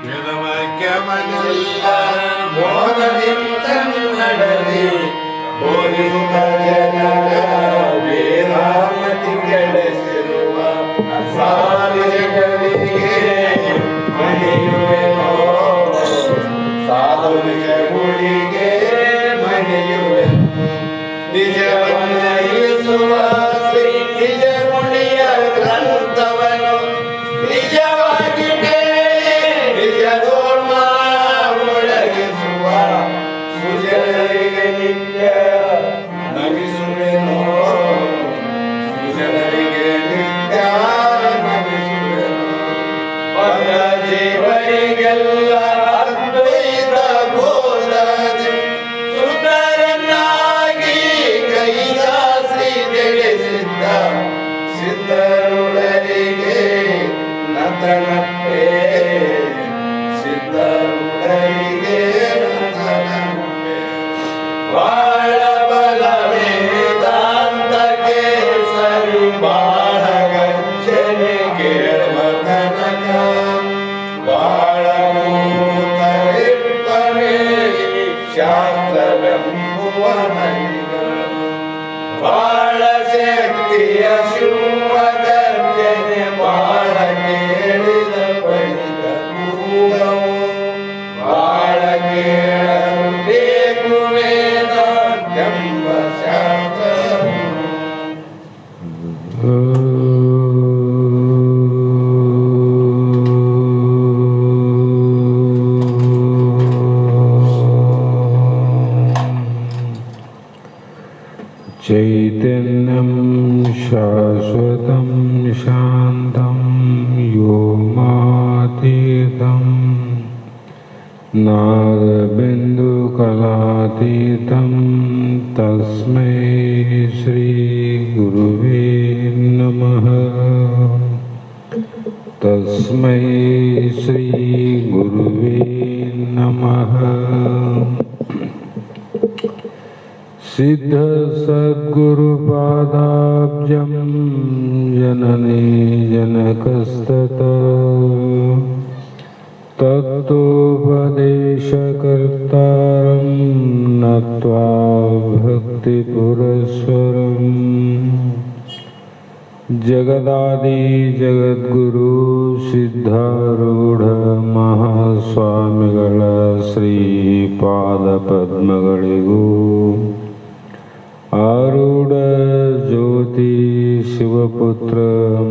ವೇದವಾಕ್ಯವನ್ನೆಲ್ಲ ಮೋದದಿಂದ ನಡೆದಿ ಬೋಧಿಸುತ್ತ ಜನರ ವೇದಾಮತಿ ಗೆಳೆಸಿರುವ ಸಾಧುಗಳಿಗೆ ಮಣಿಯುವೆನೋ ಸಾಧುಗಳಿಗೆ ಮಣಿಯುವೆನು ನಿಜವನ್ನಯಿಸುವ ಶ್ರೀ ನಿಜ ಗುಣಿಯ ಗ್ರಂಥವನ್ನು ನಿಜವಾಗಿ ನಿಜದೋರ್ಮ ಒಳಗಿಸುವ ಸುಜನರಿಗೆ ನಿತ್ಯ ನಮಿಸುವೆನೋ ಸುಜನರಿಗೆ ನಿತ್ಯ ನಮಿಸುವೆನು ಪದ ಜೀವರಿಗೆಲ್ಲ ಅದ್ವೈತ ಬೋಧನೆ ಸುತರನ್ನಾಗಿ ಕೈಲಾಸಿ ತಿಳಿಸಿದ್ದ ಸಿದ್ಧರುಳರಿಗೆ ನತನಟ್ಟೆ ಸಿದ್ಧರುಳರಿಗೆ ನತನಟ್ಟೆ ಬಾಳ ಬಲ ವೇದಾಂತಕ್ಕೆ ಸರಿ ಬಾಳ ಗಂಚನೆ ಕೇಳುವ ತನಕ ಬಾಳ ಕೂತರಿಪ್ಪನೆ ಶಾಸ್ತ್ರವೆಂಬುವ ಬಾಳ ಶಕ್ತಿಯ ಶಿವ ಗರ್ಜನೆ ಬಾಳ ಕೇಳಿದ ಬಳಿಕ ಕೂಗವು ಬಾಳ ಕೇಳಲು ಬೇಕು ವೇದಾಂತೆಂಬ ಶಾಸ್ತ್ರವನ್ನು ಚೈತನ್ಯಂ ಶಾಶ್ವತಂ ಶಾಂತಂ ವ್ಯೋಮಾತೀತಂ ನಾದಬಿಂದುಕಲಾತೀತಂ ತಸ್ಮೈ ಶ್ರೀ ಗುರುವೇ ನಮಃ ತಸ್ಮೈ ಶ್ರೀ ಗುರುವೇ ನಮಃ ಸಿದ್ಧ ಸದ್ಗುರುಪಾದಾಬ್ಜಂ ಜನನೇ ಜನಕಸ್ತತ ತತ್ವೋಪದೇಶಕರ್ತಾರಂ ನತ್ವಾ ಭಕ್ತಿಪುರಸ್ವರಂ ಜಗದಾದಿ ಜಗದ್ಗುರು ಸಿದ್ಧಾರೂಢ ಮಹಾಸ್ವಾಮಿಗಳ ಶ್ರೀಪಾದ ಪದ್ಮಗಳಿಗೂ ಆರೂಢ ಜ್ಯೋತಿ ಶಿವಪುತ್ರ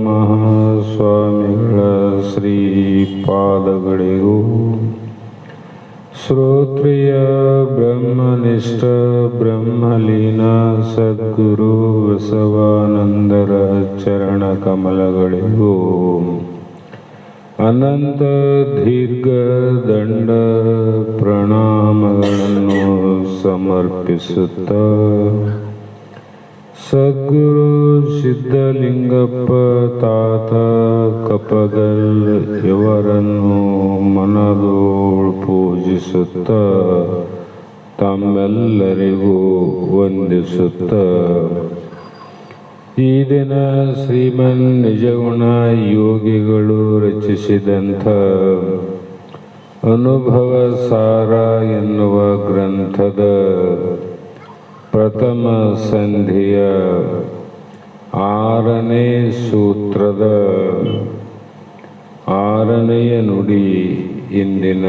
ಮಹಾಸ್ವಾಮಿಗಳ ಶ್ರೀಪಾದಗಳಿಗೂ ಶ್ರೋತ್ರಿಯ ಬ್ರಹ್ಮನಿಷ್ಠ ಬ್ರಹ್ಮಲೀನ ಸದ್ಗುರು ಬಸವಾನಂದರ ಚರಣ ಕಮಲಗಳಿಗೂ ಅನಂತ ದೀರ್ಘ ದಂಡ ಪ್ರಣಾಮಗಳನ್ನು ಸಮರ್ಪಿಸುತ್ತ ಸದ್ಗುರು ಸಿದ್ಧಲಿಂಗಪ್ಪ ತಾತ ಕಪ್ಪಗಲ್ ಇವರನ್ನು ಮನದೋಳು ಪೂಜಿಸುತ್ತ ತಮ್ಮೆಲ್ಲರಿಗೂ ವಂದಿಸುತ್ತ ಈ ದಿನ ಶ್ರೀಮನ್ ನಿಜಗುಣ ಯೋಗಿಗಳು ರಚಿಸಿದಂಥ ಅನುಭವ ಸಾರ ಎನ್ನುವ ಗ್ರಂಥದ ಪ್ರಥಮ ಸಂಧಿಯ 6ನೇ ಸೂತ್ರದ 6ನೆಯ ನುಡಿ ಇಂದಿನ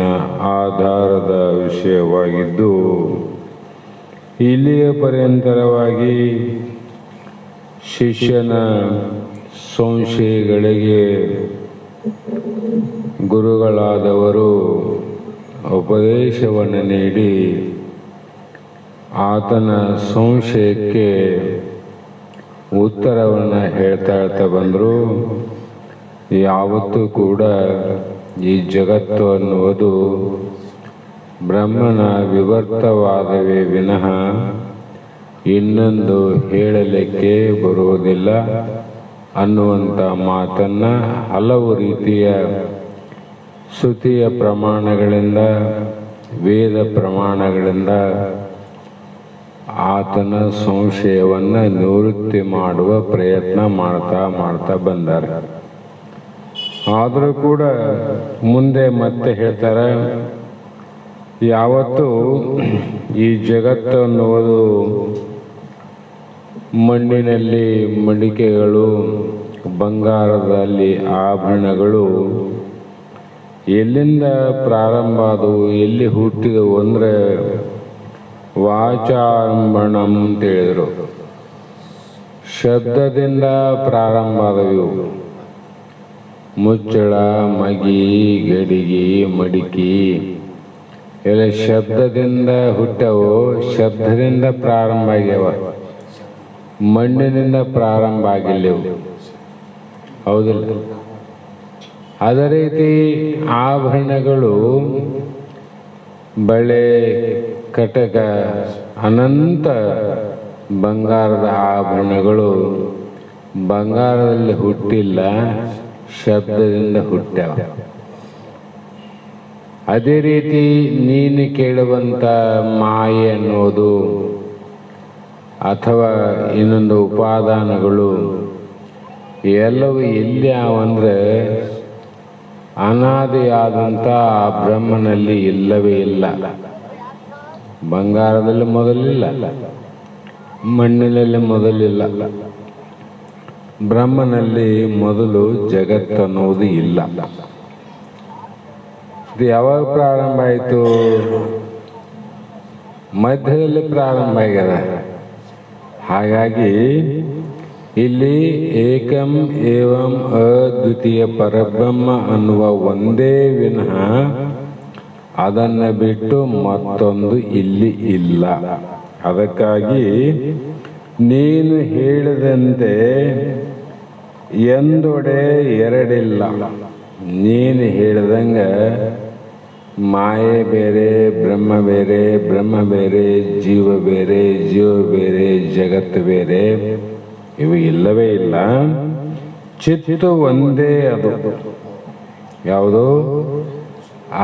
ಆಧಾರದ ವಿಷಯವಾಗಿದ್ದು, ಇಲ್ಲಿಯ ಪರ್ಯಂತರವಾಗಿ ಶಿಷ್ಯನ ಸಂಶಯಗಳಿಗೆ ಗುರುಗಳಾದವರು ಉಪದೇಶವನ್ನು ನೀಡಿ ಆತನ ಸಂಶಯಕ್ಕೆ ಉತ್ತರವನ್ನು ಹೇಳ್ತಾ ಬಂದರು. ಯಾವತ್ತೂ ಕೂಡ ಈ ಜಗತ್ತು ಅನ್ನುವುದು ಬ್ರಹ್ಮನ ವಿವರ್ತವಾದವೇ ವಿನಃ ಇನ್ನೊಂದು ಹೇಳಲಿಕ್ಕೆ ಬರುವುದಿಲ್ಲ ಅನ್ನುವಂಥ ಮಾತನ್ನು ಹಲವು ರೀತಿಯ ಶ್ರುತಿಯ ಪ್ರಮಾಣಗಳಿಂದ ವೇದ ಪ್ರಮಾಣಗಳಿಂದ ಆತನ ಸಂಶಯವನ್ನು ನಿವೃತ್ತಿ ಮಾಡುವ ಪ್ರಯತ್ನ ಮಾಡ್ತಾ ಬಂದಾರೆ. ಆದರೂ ಕೂಡ ಮುಂದೆ ಮತ್ತೆ ಹೇಳ್ತಾರೆ, ಯಾವತ್ತು ಈ ಜಗತ್ತು ಅನ್ನುವುದು ಮಣ್ಣಿನಲ್ಲಿ ಮಡಿಕೆಗಳು, ಬಂಗಾರದಲ್ಲಿ ಆಭರಣಗಳು ಎಲ್ಲಿಂದ ಪ್ರಾರಂಭ ಆದವು, ಎಲ್ಲಿ ಹುಟ್ಟಿದವು ಅಂದರೆ ವಾಚಾರಂಭಣಂ ಅಂತ ಹೇಳಿದರು. ಶಬ್ದದಿಂದ ಪ್ರಾರಂಭ ಆದವು. ಮುಚ್ಚಳ, ಮಗಿ, ಗಡಿಗೆ, ಮಡಿಕೆ ಎಲ್ಲ ಶಬ್ದದಿಂದ ಹುಟ್ಟವು, ಶಬ್ದದಿಂದ ಪ್ರಾರಂಭ ಆಗ್ಯಾವ, ಮಣ್ಣಿನಿಂದ ಪ್ರಾರಂಭ ಆಗಿಲ್ಲವು. ಹೌದಿಲ್ಲ? ಅದೇ ರೀತಿ ಆಭರಣಗಳು, ಬಳೆ, ಕಟಕ, ಅನಂತ ಬಂಗಾರದ ಆಭರಣಗಳು ಬಂಗಾರದಲ್ಲಿ ಹುಟ್ಟಿಲ್ಲ, ಶಬ್ದದಿಂದ ಹುಟ್ಟ್ಯಾವ. ಅದೇ ರೀತಿ ನೀನು ಕೇಳುವಂಥ ಮಾಯೆ ಅನ್ನೋದು ಅಥವಾ ಇನ್ನೊಂದು ಉಪಾದಾನಗಳು ಎಲ್ಲವೂ ಎಲ್ಲಿ ಅವಂದ್ರೆ ಅನಾದಿಯಾದಂಥ ಆ ಬ್ರಹ್ಮನಲ್ಲಿ ಇಲ್ಲವೇ ಇಲ್ಲ. ಬಂಗಾರದಲ್ಲಿ ಮೊದಲಿಲ್ಲ, ಮಣ್ಣಿನಲ್ಲಿ ಮೊದಲಿಲ್ಲ, ಬ್ರಹ್ಮನಲ್ಲಿ ಮೊದಲು ಜಗತ್ತನ್ನೋದು ಇಲ್ಲ. ಇದು ಯಾವಾಗ ಪ್ರಾರಂಭ ಆಯಿತು? ಮಧ್ಯದಲ್ಲಿ ಪ್ರಾರಂಭ ಆಗ್ಯದ. ಹಾಗಾಗಿ ಇಲ್ಲಿ ಏಕಂ ಏವಂ ಅದ್ವಿತೀಯ ಪರಬ್ರಹ್ಮ ಅನ್ನುವ ಒಂದೇ ವಿನಃ ಅದನ್ನು ಬಿಟ್ಟು ಮತ್ತೊಂದು ಇಲ್ಲಿ ಇಲ್ಲ. ಅದಕ್ಕಾಗಿ ನೀನು ಹೇಳಿದಂತೆ ಎಂದೊಡೆ ಎರಡಿಲ್ಲ. ನೀನು ಹೇಳಿದಂಗ ಮಾಯೆ ಬೇರೆ, ಬ್ರಹ್ಮ ಬೇರೆ, ಬ್ರಹ್ಮ ಬೇರೆ, ಜೀವ ಬೇರೆ, ಜೀವ ಬೇರೆ, ಜಗತ್ತು ಬೇರೆ, ಇವು ಇಲ್ಲವೇ ಇಲ್ಲ. ಚಿತ್ತು ಒಂದೇ ಅದು. ಯಾವುದು?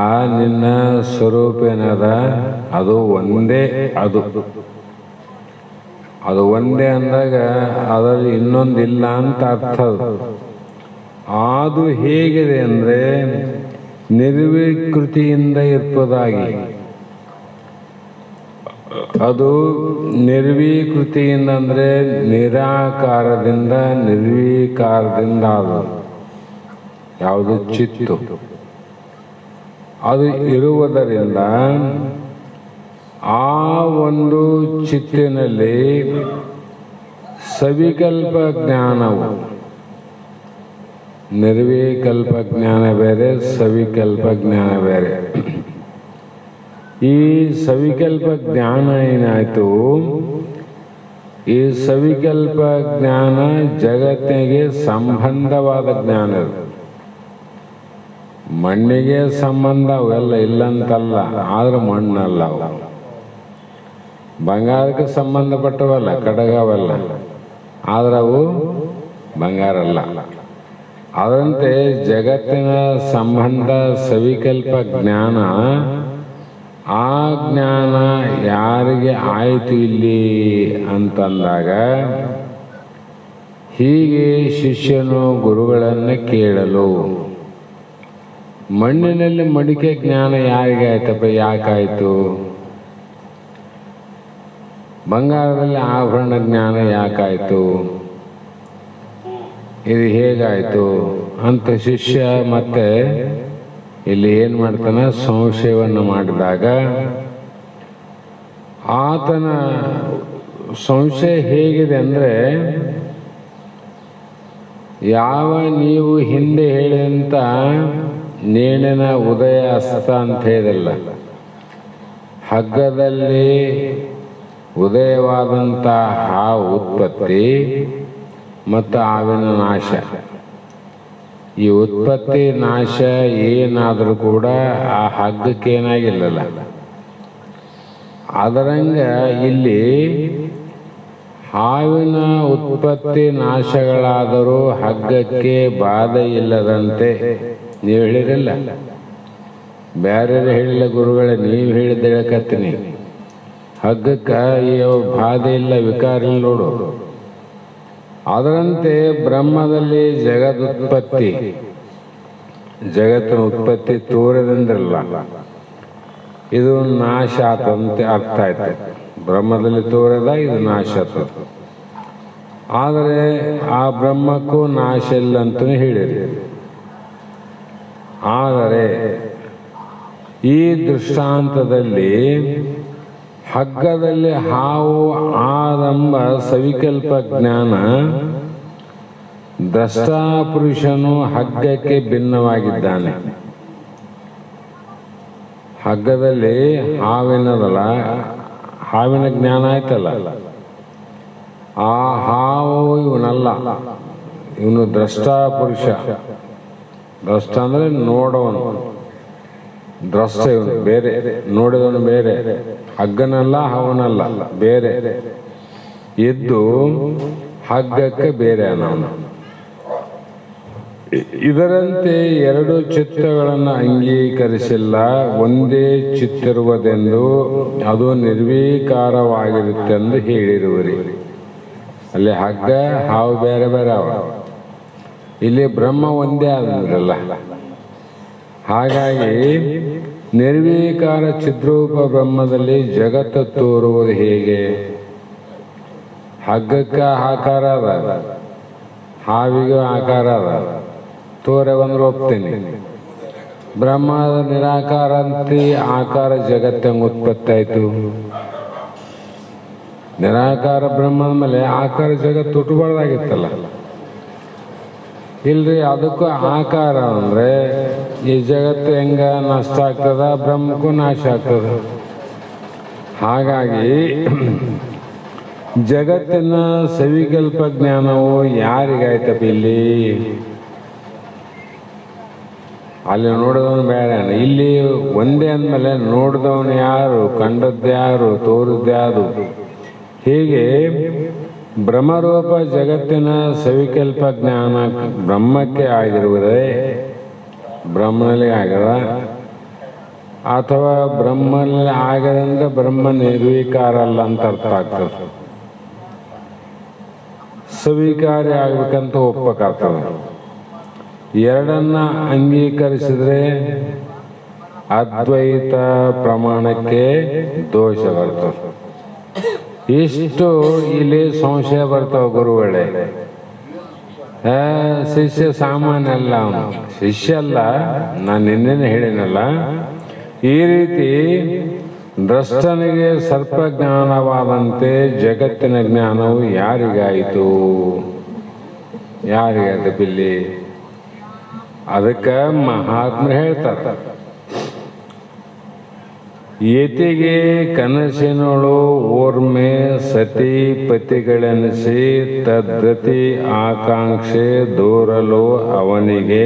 ಆ ನಿನ್ನ ಸ್ವರೂಪ ಏನದ ಅದು ಒಂದೇ. ಅದು ಒಂದೇ ಅಂದಾಗ ಅದರಲ್ಲಿ ಇನ್ನೊಂದಿಲ್ಲ ಅಂತ ಅರ್ಥ. ಅದು ಹೇಗಿದೆ ಅಂದರೆ ನಿರ್ವಿಕೃತಿಯಿಂದ ಇರ್ಪದಾಗಿ. ಅದು ನಿರ್ವಿಕೃತಿಯಿಂದ ಅಂದರೆ ನಿರಾಕಾರದಿಂದ, ನಿರ್ವಿಕಾರದಿಂದ ಅದು ಯಾವುದು? ಚಿತ್ತು. ಅದು ಇರುವುದರಿಂದ ಆ ಒಂದು ಚಿತ್ತಿನಲ್ಲಿ ಸವಿಕಲ್ಪ ಜ್ಞಾನವು, ನಿರ್ವಿಕಲ್ಪ ಜ್ಞಾನ ಬೇರೆ, ಸವಿಕಲ್ಪ ಜ್ಞಾನ ಬೇರೆ. ಈ ಸವಿಕಲ್ಪ ಜ್ಞಾನ ಏನಾಯಿತು? ಈ ಸವಿಕಲ್ಪ ಜ್ಞಾನ ಜಗತ್ತಿಗೆ ಸಂಬಂಧವಾದ ಜ್ಞಾನ. ಮಣ್ಣಿಗೆ ಸಂಬಂಧ ಅವೆಲ್ಲ ಇಲ್ಲಂತಲ್ಲ, ಆದ್ರೆ ಮಣ್ಣಲ್ಲ ಅವು. ಬಂಗಾರಕ್ಕೆ ಸಂಬಂಧಪಟ್ಟವಲ್ಲ, ಕಡಗವಲ್ಲ, ಆದ್ರೆ ಅವು ಬಂಗಾರ ಅಲ್ಲ. ಅದರಂತೆ ಜಗತ್ತಿನ ಸಂಬಂಧ ಸವಿಕಲ್ಪ ಜ್ಞಾನ. ಆ ಜ್ಞಾನ ಯಾರಿಗೆ ಆಯಿತು ಇಲ್ಲಿ ಅಂತಂದಾಗ, ಹೀಗೆ ಶಿಷ್ಯನು ಗುರುಗಳನ್ನು ಕೇಳಲು, ಮಣ್ಣಿನಲ್ಲಿ ಮಡಿಕೆ ಜ್ಞಾನ ಯಾರಿಗೆ ಆಯ್ತಪ್ಪ? ಯಾಕಾಯಿತು? ಬಂಗಾರದಲ್ಲಿ ಆಭರಣ ಜ್ಞಾನ ಯಾಕಾಯಿತು? ಇದು ಹೇಗಾಯಿತು ಅಂತ ಶಿಷ್ಯ ಮತ್ತೆ ಇಲ್ಲಿ ಏನು ಮಾಡ್ತಾನೆ? ಸಂಶಯವನ್ನು ಮಾಡಿದಾಗ ಆತನ ಸಂಶಯ ಹೇಗಿದೆ ಅಂದರೆ, ಯಾವ ನೀವು ಹಿಂದೆ ಹೇಳಿದಂಥ ನೇಣಿನ ಉದಯ ಅಸ್ತ ಅಂತ ಹೇಳಿದಲ್ಲ, ಹಗ್ಗದಲ್ಲಿ ಉದಯವಾದಂಥ ಹಾವು ಉತ್ಪತ್ತಿ ಮತ್ತು ಹಾವಿನ ನಾಶ. ಈ ಉತ್ಪತ್ತಿ ನಾಶ ಏನಾದರೂ ಕೂಡ ಆ ಹಗ್ಗಕ್ಕೇನಾಗಿಲ್ಲಲ್ಲ. ಅದರಂಗ ಇಲ್ಲಿ ಹಾವಿನ ಉತ್ಪತ್ತಿ ನಾಶಗಳಾದರೂ ಹಗ್ಗಕ್ಕೆ ಬಾಧೆ ಇಲ್ಲದಂತೆ ನೀವು ಹೇಳಿರಲ್ಲ. ಬೇರೆ ಹೇಳಿಲ್ಲ ಗುರುಗಳೇ, ನೀವು ಹೇಳಿದ ಹೇಳಕತ್ತೀನಿ. ಹಗ್ಗಕ್ಕೆ ಬಾಧೆ ಇಲ್ಲ, ವಿಕಾರ ಇಲ್ಲ ನೋಡು. ಅದರಂತೆ ಬ್ರಹ್ಮದಲ್ಲಿ ಜಗದುತ್ಪತ್ತಿ ಜಗತ್ತಿನ ಉತ್ಪತ್ತಿ ತೋರದಂದ್ರಲ್ಲ, ಇದು ನಾಶ ಆತಂತೆ ಅರ್ಥ ಆಯ್ತು. ಬ್ರಹ್ಮದಲ್ಲಿ ತೋರದ ಇದು ನಾಶ ಆತದ. ಆದರೆ ಆ ಬ್ರಹ್ಮಕ್ಕೂ ನಾಶ ಇಲ್ಲ ಅಂತಲೂ ಹೇಳಿರಿ. ಆದರೆ ಈ ದೃಷ್ಟಾಂತದಲ್ಲಿ ಹಗ್ಗದಲ್ಲಿ ಹಾವು ಆದಂಬ ಸವಿಕಲ್ಪ ಜ್ಞಾನ ದ್ರಷ್ಟಾಪುರುಷನು ಹಗ್ಗಕ್ಕೆ ಭಿನ್ನವಾಗಿದ್ದಾನೆ. ಹಗ್ಗದಲ್ಲಿ ಹಾವಿನದಲ್ಲ, ಹಾವಿನ ಜ್ಞಾನ ಆಯ್ತಲ್ಲ, ಆ ಹಾವು ಇವನಲ್ಲ, ಇವನು ದ್ರಷ್ಟಾಪುರುಷ. ದ್ರಷ್ಟ ಅಂದ್ರೆ ನೋಡವನು, ದ್ರಷ್ಟ ಇವನು ಬೇರೆ, ನೋಡಿದವನು ಬೇರೆ. ಹಗ್ಗನಲ್ಲ ಹಾವನಲ್ಲ, ಬೇರೆ. ಎದ್ದು ಹಗ್ಗಕ್ಕೆ ಬೇರೆ ಅವನು. ಇದರಂತೆ ಎರಡು ಚಿತ್ತಗಳನ್ನು ಅಂಗೀಕರಿಸಿಲ್ಲ, ಒಂದೇ ಚಿತ್ತಿರುವುದೆಂದು ಅದು ನಿರ್ವೀಕಾರವಾಗಿರುತ್ತೆಂದು ಹೇಳಿರುವಿರಿ. ಅಲ್ಲಿ ಹಗ್ಗ ಹಾವು ಬೇರೆ ಬೇರೆ ಅವ, ಇಲ್ಲಿ ಬ್ರಹ್ಮ ಒಂದೇ ಆದ್ರಲ್ಲ. ಹಾಗಾಗಿ ನಿರ್ವೀಕಾರ ಚಿದ್ರೂಪ ಬ್ರಹ್ಮದಲ್ಲಿ ಜಗತ್ತು ತೋರುವುದು ಹೇಗೆ? ಹಗ್ಗಕ್ಕ ಆಕಾರ ಅದ, ಹಾವಿಗೂ ಆಕಾರ ಅದ, ತೋರೆ ಬಂದ್ರೆ ಒಪ್ತೀನಿ. ಬ್ರಹ್ಮದ ನಿರಾಕಾರ ಅಂತ ಆಕಾರ ಜಗತ್ತಂಗೆ ಉತ್ಪತ್ತಿ ಆಯ್ತು. ನಿರಾಕಾರ ಬ್ರಹ್ಮದ ಮೇಲೆ ಆಕಾರ ಜಗತ್ತು ಹುಟ್ಟಬಾರ್ದಾಗಿತ್ತಲ್ಲ. ಇಲ್ರಿ, ಅದಕ್ಕೂ ಆಕಾರ ಅಂದ್ರೆ ಈ ಜಗತ್ತು ಹೆಂಗ ನಷ್ಟ ಆಗ್ತದ, ಬ್ರಹ್ಮಕ್ಕೂ ನಾಶ ಆಗ್ತದ. ಹಾಗಾಗಿ ಜಗತ್ತಿನ ಸವಿಕಲ್ಪ ಜ್ಞಾನವು ಯಾರಿಗಾಯ್ತಪ್ಪ? ಇಲ್ಲಿ ಅಲ್ಲಿ ನೋಡಿದವನು ಬೇರೆ, ಇಲ್ಲಿ ಒಂದೇ ಅಂದಮೇಲೆ ನೋಡಿದವನು ಯಾರು, ಕಂಡದ್ಯಾರು, ತೋರಿದ್ಯಾರು? ಹೀಗೆ ಬ್ರಹ್ಮರೂಪ ಜಗತ್ತಿನ ಸವಿಕಲ್ಪ ಜ್ಞಾನ ಬ್ರಹ್ಮಕ್ಕೆ ಆಗಿರುವುದೇ ಬ್ರಹ್ಮನಲ್ಲಿ ಆಗದ, ಅಥವಾ ಬ್ರಹ್ಮನಲ್ಲಿ ಆಗದಂದ್ರೆ ಬ್ರಹ್ಮ ನಿರ್ವೀಕಾರ ಅಲ್ಲ ಅಂತ ಅರ್ಥ ಆಗ್ತದೆ. ಸವಿಕಾರಿ ಆಗ್ಬೇಕಂತ ಒಪ್ಪಕ್ಕಾಗ್ತದೆ. ಎರಡನ್ನ ಅಂಗೀಕರಿಸಿದ್ರೆ ಅದ್ವೈತ ಪ್ರಮಾಣಕ್ಕೆ ದೋಷ ಬರ್ತದೆ. ಇಷ್ಟು ಇಲ್ಲಿ ಸಂಶಯ ಬರ್ತಾವ ಗುರುಗಳೇ. ಶಿಷ್ಯ ಸಾಮಾನ್ಯ ಅಲ್ಲ, ಅವನು ಶಿಷ್ಯ ಅಲ್ಲ. ನಾನು ನಿನ್ನೆ ಹೇಳಿನಲ್ಲ, ಈ ರೀತಿ ದ್ರಷ್ಟನಿಗೆ ಸರ್ಪಜ್ಞಾನವಾದಂತೆ ಜಗತ್ತಿನ ಜ್ಞಾನವು ಯಾರಿಗಾಯಿತು? ಯಾರಿಗಾಯ್ತು ಬಿಲ್ಲಿ? ಅದಕ್ಕೆ ಮಹಾತ್ಮರು ಹೇಳ್ತಾರೆ, ಯತಿಗೆ ಕನಸಿನೊಳು ಓರ್ಮೆ ಸತಿ ಪತಿಗಳೆನಿಸಿ ತದ್ಗತಿ ಆಕಾಂಕ್ಷೆ ದೂರಲು ಅವನಿಗೆ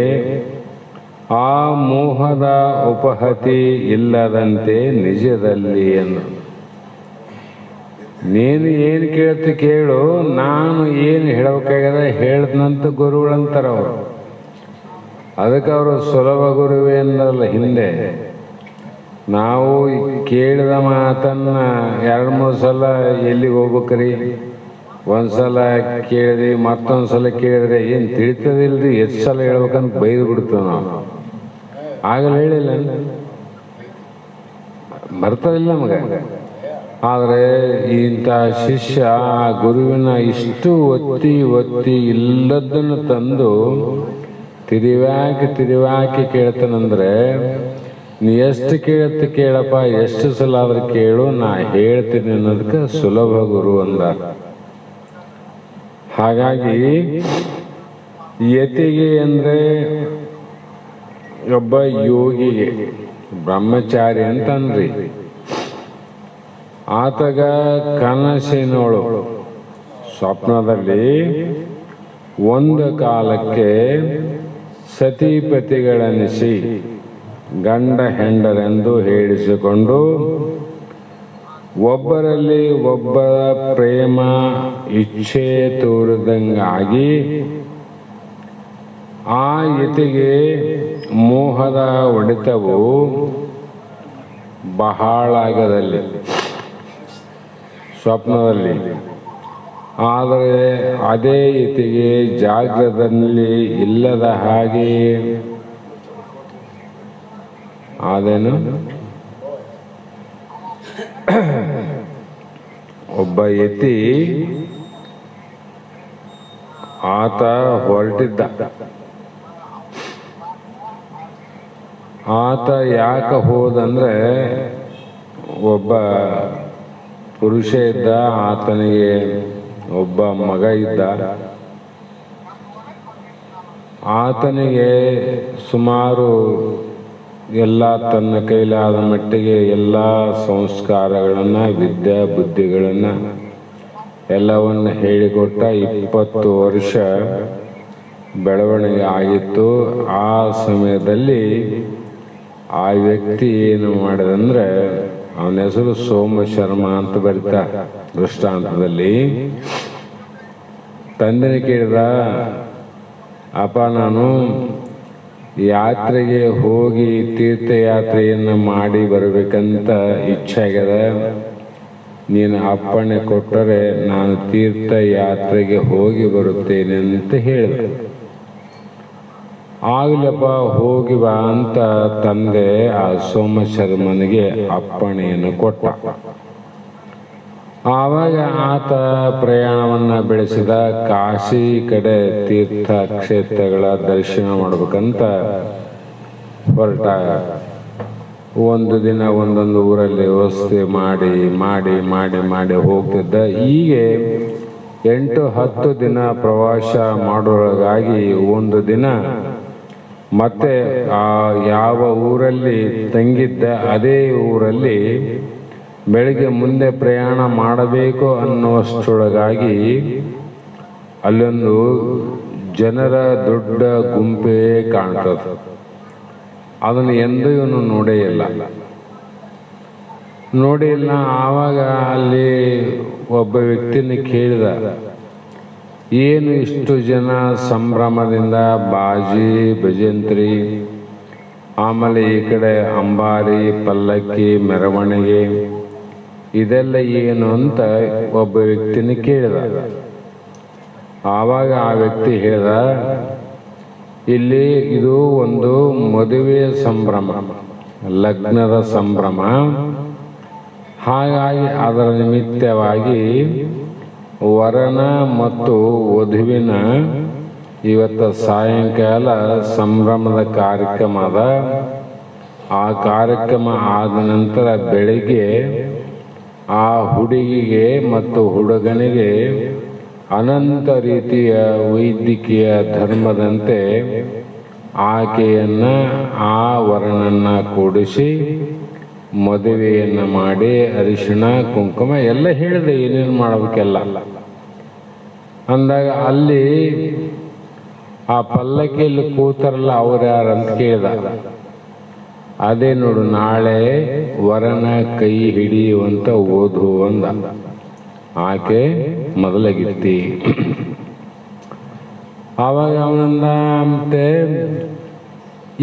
ಆ ಮೋಹದ ಉಪಹತಿ ಇಲ್ಲದಂತೆ ನಿಜದಲ್ಲಿ ಎಂದು. ನೀನು ಏನು ಕೇಳ್ತಿ ಕೇಳು, ನಾನು ಏನು ಹೇಳಬೇಕಾಗದ ಹೇಳ್ದನಂತ ಗುರುಗಳಂತಾರ ಅವರು. ಅದಕ್ಕೆ ಅವರು ಸುಲಭ ಗುರುವೇ ಅನ್ನಲ್ಲ. ಹಿಂದೆ ನಾವು ಕೇಳಿದ ಮಾತನ್ನ 2-3 ಸಲ ಎಲ್ಲಿಗೆ ಹೋಗ್ಬೇಕ್ರಿ, ಒಂದ್ಸಲ ಕೇಳಿದ್ರಿ, ಮತ್ತೊಂದು ಸಲ ಕೇಳಿದ್ರೆ ಏನು ತಿಳಿತದಿಲ್ರಿ, ಎಷ್ಟು ಸಲ ಹೇಳ್ಬೇಕಂತ ಬೈದು ಬಿಡ್ತೀವಿ ನಾವು. ಆಗಲ್ಲ ಹೇಳಿಲ್ಲ, ಬರ್ತದಿಲ್ಲ ನಮಗೆ. ಆದರೆ ಇಂಥ ಶಿಷ್ಯ ಆ ಗುರುವಿನ ಇಷ್ಟು ಒತ್ತಿ ಒತ್ತಿ ಇಲ್ಲದನ್ನು ತಂದು ತಿರುವಾಕಿ ಕೇಳ್ತಾನಂದ್ರೆ, ನೀ ಎಷ್ಟು ಕೇಳತ್ತೆ ಕೇಳಪ್ಪ, ಎಷ್ಟು ಸಲ ಆದ್ರೆ ಕೇಳು, ನಾ ಹೇಳ್ತೀನಿ ಅನ್ನೋದಕ್ಕೆ ಸುಲಭ ಗುರು ಅಂದ. ಹಾಗಾಗಿ ಯತಿಗೆ ಅಂದ್ರೆ ಒಬ್ಬ ಯೋಗಿಗೆ, ಬ್ರಹ್ಮಚಾರಿ ಅಂತನ್ರಿ. ಆತಗ ಕನಸಿನೋಳು ಸ್ವಪ್ನದಲ್ಲಿ ಒಂದು ಕಾಲಕ್ಕೆ ಸತಿಪತಿಗಳನ್ನಿಸಿ ಗಂಡ ಹೆಂಡರೆಂದು ಹೇಳಿಸಿಕೊಂಡು ಒಬ್ಬರಲ್ಲಿ ಒಬ್ಬರ ಪ್ರೇಮ ಇಚ್ಛೆ ತೋರಿದಂಗಾಗಿ ಆ ಯತಿಗೆ ಮೋಹದ ಹೊಡೆತವು ಬಹಳ ಆಗದಲ್ಲಿ ಸ್ವಪ್ನದಲ್ಲಿ. ಆದರೆ ಅದೇ ಯತಿಗೆ ಜಾಗ್ರದಲ್ಲಿ ಇಲ್ಲದ ಹಾಗೆ ಆದೇನು? ಒಬ್ಬ ಯತಿ ಆತ ಹೊರಟಿದ್ದ. ಆತ ಯಾಕೆ ಹೋದಂದ್ರೆ ಒಬ್ಬ ಪುರುಷ ಇದ್ದ, ಆತನಿಗೆ ಒಬ್ಬ ಮಗ ಇದ್ದ. ಆತನಿಗೆ ಸುಮಾರು ಎಲ್ಲ ತನ್ನ ಕೈಲಾದ ಮಟ್ಟಿಗೆ ಎಲ್ಲ ಸಂಸ್ಕಾರಗಳನ್ನು, ವಿದ್ಯಾ ಬುದ್ಧಿಗಳನ್ನು ಎಲ್ಲವನ್ನು ಹೇಳಿಕೊಟ್ಟ. 20 ವರ್ಷ ಬೆಳವಣಿಗೆ ಆಗಿತ್ತು. ಆ ಸಮಯದಲ್ಲಿ ಆ ವ್ಯಕ್ತಿ ಏನು ಮಾಡಿದಂದ್ರೆ, ಅವನ ಹೆಸರು ಸೋಮಶರ್ಮ ಅಂತ ಬರೀತಾರೆ ದೃಷ್ಟಾಂತದಲ್ಲಿ. ತಂದೆನ ಕೇಳಿದ, ಅಪ್ಪ ನಾನು ಯಾತ್ರೆಗೆ ಹೋಗಿ ತೀರ್ಥಯಾತ್ರೆಯನ್ನು ಮಾಡಿ ಬರಬೇಕಂತ ಇಚ್ಛೆ ಆಗ್ಯದ. ನೀನು ಅಪ್ಪಣೆ ಕೊಟ್ಟರೆ ನಾನು ತೀರ್ಥಯಾತ್ರೆಗೆ ಹೋಗಿ ಬರುತ್ತೇನೆ ಅಂತ ಹೇಳಿದೆ. ಆಗ್ಲಪ್ಪ ಹೋಗಿ ಬಾ ಅಂತ ತಂದೆ ಆ ಸೋಮಶರ್ಮನಿಗೆ ಅಪ್ಪಣೆಯನ್ನು ಕೊಟ್ಟ. ಆವಾಗ ಆತ ಪ್ರಯಾಣವನ್ನು ಬೆಳೆಸಿದ. ಕಾಶಿ ಕಡೆ ತೀರ್ಥ ಕ್ಷೇತ್ರಗಳ ದರ್ಶನ ಮಾಡ್ಬೇಕಂತ ಹೊರಟ. ಒಂದು ದಿನ ಒಂದೊಂದು ಊರಲ್ಲಿ ವ್ಯವಸ್ಥೆ ಮಾಡಿ ಮಾಡಿ ಮಾಡಿ ಮಾಡಿ ಹೋಗ್ತಿದ್ದ. ಹೀಗೆ 8-10 ದಿನ ಪ್ರವಾಸ ಮಾಡೋಳಗಾಗಿ ಒಂದು ದಿನ ಮತ್ತೆ ಆ ಯಾವ ಊರಲ್ಲಿ ತಂಗಿದ್ದ ಅದೇ ಊರಲ್ಲಿ ಬೆಳಿಗ್ಗೆ ಮುಂದೆ ಪ್ರಯಾಣ ಮಾಡಬೇಕು ಅನ್ನುವಷ್ಟರೊಳಗಾಗಿ ಅಲ್ಲೊಂದು ಜನರ ದೊಡ್ಡ ಗುಂಪೇ ಕಾಣ್ತದೆ. ಅದನ್ನು ಎಂದೂ ಇವನು ನೋಡೇ ಇಲ್ಲ. ಆವಾಗ ಅಲ್ಲಿ ಒಬ್ಬ ವ್ಯಕ್ತಿನ ಕೇಳಿದ, ಏನು ಇಷ್ಟು ಜನ ಸಂಭ್ರಮದಿಂದ ಬಾಜಿ ಭಜಂತ್ರಿ, ಆಮೇಲೆ ಈ ಕಡೆ ಅಂಬಾರಿ ಪಲ್ಲಕ್ಕಿ ಮೆರವಣಿಗೆ ಇದೆಲ್ಲ ಏನು ಅಂತ ಒಬ್ಬ ವ್ಯಕ್ತಿನ ಕೇಳಿದ. ಆವಾಗ ಆ ವ್ಯಕ್ತಿ ಹೇಳಿದ, ಇಲ್ಲಿ ಇದು ಒಂದು ಮದುವೆಯ ಸಂಭ್ರಮ, ಲಗ್ನದ ಸಂಭ್ರಮ. ಹಾಗಾಗಿ ಅದರ ನಿಮಿತ್ತವಾಗಿ ವರನ ಮತ್ತು ವಧುವಿನ ಇವತ್ತು ಸಾಯಂಕಾಲ ಸಂಭ್ರಮದ ಕಾರ್ಯಕ್ರಮ ಅದ. ಆ ಕಾರ್ಯಕ್ರಮ ಆದ ನಂತರ ಬೆಳಿಗ್ಗೆ ಆ ಹುಡುಗಿಗೆ ಮತ್ತು ಹುಡುಗನಿಗೆ ಅನಂತ ರೀತಿಯ ವೈದ್ಯಕೀಯ ಧರ್ಮದಂತೆ ಆಕೆಯನ್ನು ಆ ವರನನ್ನು ಕೂಡಿಸಿ ಮದುವೆಯನ್ನು ಮಾಡಿ ಅರಿಶಿಣ ಕುಂಕುಮ ಎಲ್ಲ ಹೇಳಿದೆ, ಏನೇನು ಮಾಡಬೇಕೆಲ್ಲ ಅಂದಾಗ ಅಲ್ಲಿ ಆ ಪಲ್ಲಕ್ಕಿಯಲ್ಲಿ ಕೂತಾರಲ್ಲ ಅವ್ರು ಯಾರಂತ ಕೇಳಿದ. ಅದೇ ನೋಡು, ನಾಳೆ ವರನ ಕೈ ಹಿಡಿಯುವಂತ ಓದು ಅಂದ. ಆಕೆ ಮೊದಲಗಿತ್ತಿ. ಆವಾಗ ಅವನಂದ, ಮತ್ತೆ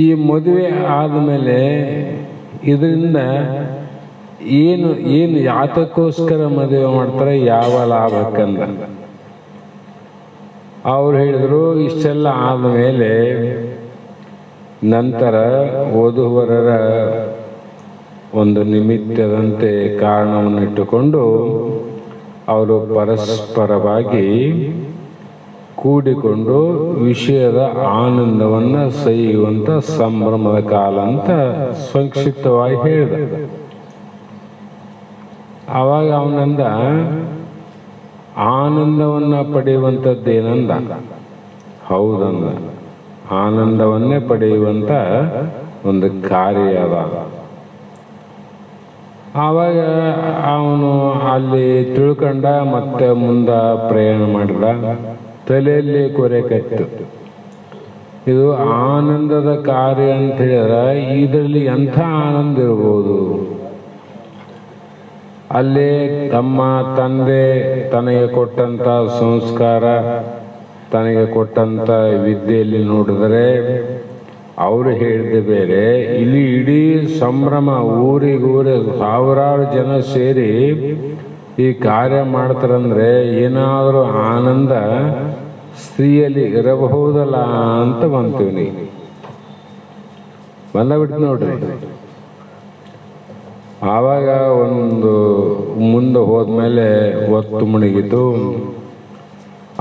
ಈ ಮದುವೆ ಆದಮೇಲೆ ಇದರಿಂದ ಏನು ಏನು ಯಾತಕ್ಕೋಸ್ಕರ ಮದುವೆ ಮಾಡ್ತಾರೆ, ಯಾವ ಲಾಭಕ್ಕಂದ. ಅವ್ರು ಹೇಳಿದ್ರು, ಇಷ್ಟೆಲ್ಲ ಆದಮೇಲೆ ನಂತರ ವಧುವರರ ಒಂದು ನಿಮಿತ್ತದಂತೆ ಕಾರಣವನ್ನಿಟ್ಟುಕೊಂಡು ಅವರು ಪರಸ್ಪರವಾಗಿ ಕೂಡಿಕೊಂಡು ವಿಷಯದ ಆನಂದವನ್ನು ಸವಿಯುವಂಥ ಸಂಭ್ರಮದ ಕಾಲ ಅಂತ ಸಂಕ್ಷಿಪ್ತವಾಗಿ ಹೇಳಿದ. ಆವಾಗ ಅವನಂದ, ಆನಂದವನ್ನು ಪಡೆಯುವಂಥದ್ದೇನಂದ. ಹೌದಂದ, ಆನಂದವನ್ನೇ ಪಡೆಯುವಂಥ ಒಂದು ಕಾರ್ಯ ಅದ. ಆವಾಗ ಅವನು ಅಲ್ಲಿ ತಿಳ್ಕೊಂಡ, ಮತ್ತೆ ಮುಂದೆ ಪ್ರಯಾಣ ಮಾಡಿದ. ತಲೆಯಲ್ಲಿ ಕೊರೆ ಕತ್ತು, ಇದು ಆನಂದದ ಕಾರ್ಯ ಅಂತ ಹೇಳಿದ್ರೆ ಇದರಲ್ಲಿ ಎಂಥ ಆನಂದ ಇರ್ಬೋದು. ಅಲ್ಲಿ ತಮ್ಮ ತಂದೆ ತನಗೆ ಕೊಟ್ಟಂಥ ಸಂಸ್ಕಾರ, ತನಗೆ ಕೊಟ್ಟಂಥ ವಿದ್ಯೆಯಲ್ಲಿ ನೋಡಿದರೆ ಅವರು ಹೇಳಿದೆ ಬೇರೆ. ಇಲ್ಲಿ ಇಡೀ ಸಂಭ್ರಮ, ಊರಿಗೂರೇ ಸಾವಿರಾರು ಜನ ಸೇರಿ ಈ ಕಾರ್ಯ ಮಾಡ್ತಾರಂದ್ರೆ ಏನಾದರೂ ಆನಂದ ಸ್ತ್ರೀಯಲ್ಲಿ ಇರಬಹುದಲ್ಲ ಅಂತ ಬಂತೀವಿ. ನೀ ಬಂದ ಬಿಡ್ತು ನೋಡ್ರಿ. ಆವಾಗ ಒಂದು ಮುಂದೆ ಹೋದ್ಮೇಲೆ ಒತ್ತು ಮುಳುಗಿತು.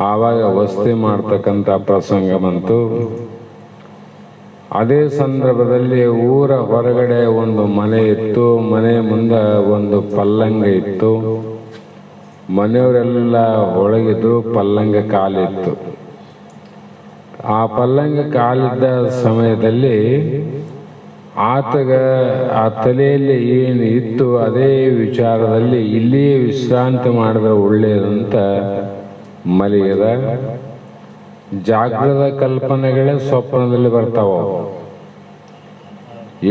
ಆವಾಗ ವಸ್ತಿ ಮಾಡ್ತಕ್ಕಂಥ ಪ್ರಸಂಗ ಬಂತು. ಅದೇ ಸಂದರ್ಭದಲ್ಲಿ ಊರ ಹೊರಗಡೆ ಒಂದು ಮನೆ ಇತ್ತು. ಮನೆ ಮುಂದೆ ಒಂದು ಪಲ್ಲಂಗ ಇತ್ತು. ಮನೆಯವರೆಲ್ಲ ಒಳಗಿದ್ರು. ಪಲ್ಲಂಗ ಕಾಲಿತ್ತು. ಆ ಪಲ್ಲಂಗ ಕಾಲಿದ್ದ ಸಮಯದಲ್ಲಿ ಆತಗ ಆ ತಲೆಯಲ್ಲಿ ಏನು ಇತ್ತು ಅದೇ ವಿಚಾರದಲ್ಲಿ ಇಲ್ಲಿಯೇ ವಿಶ್ರಾಂತಿ ಮಾಡಿದ್ರೆ ಒಳ್ಳೆಯದಂತ ಮಲಗಿದ. ಜಾಗೃತ ಕಲ್ಪನೆಗಳೇ ಸ್ವಪ್ನದಲ್ಲಿ ಬರ್ತಾವ.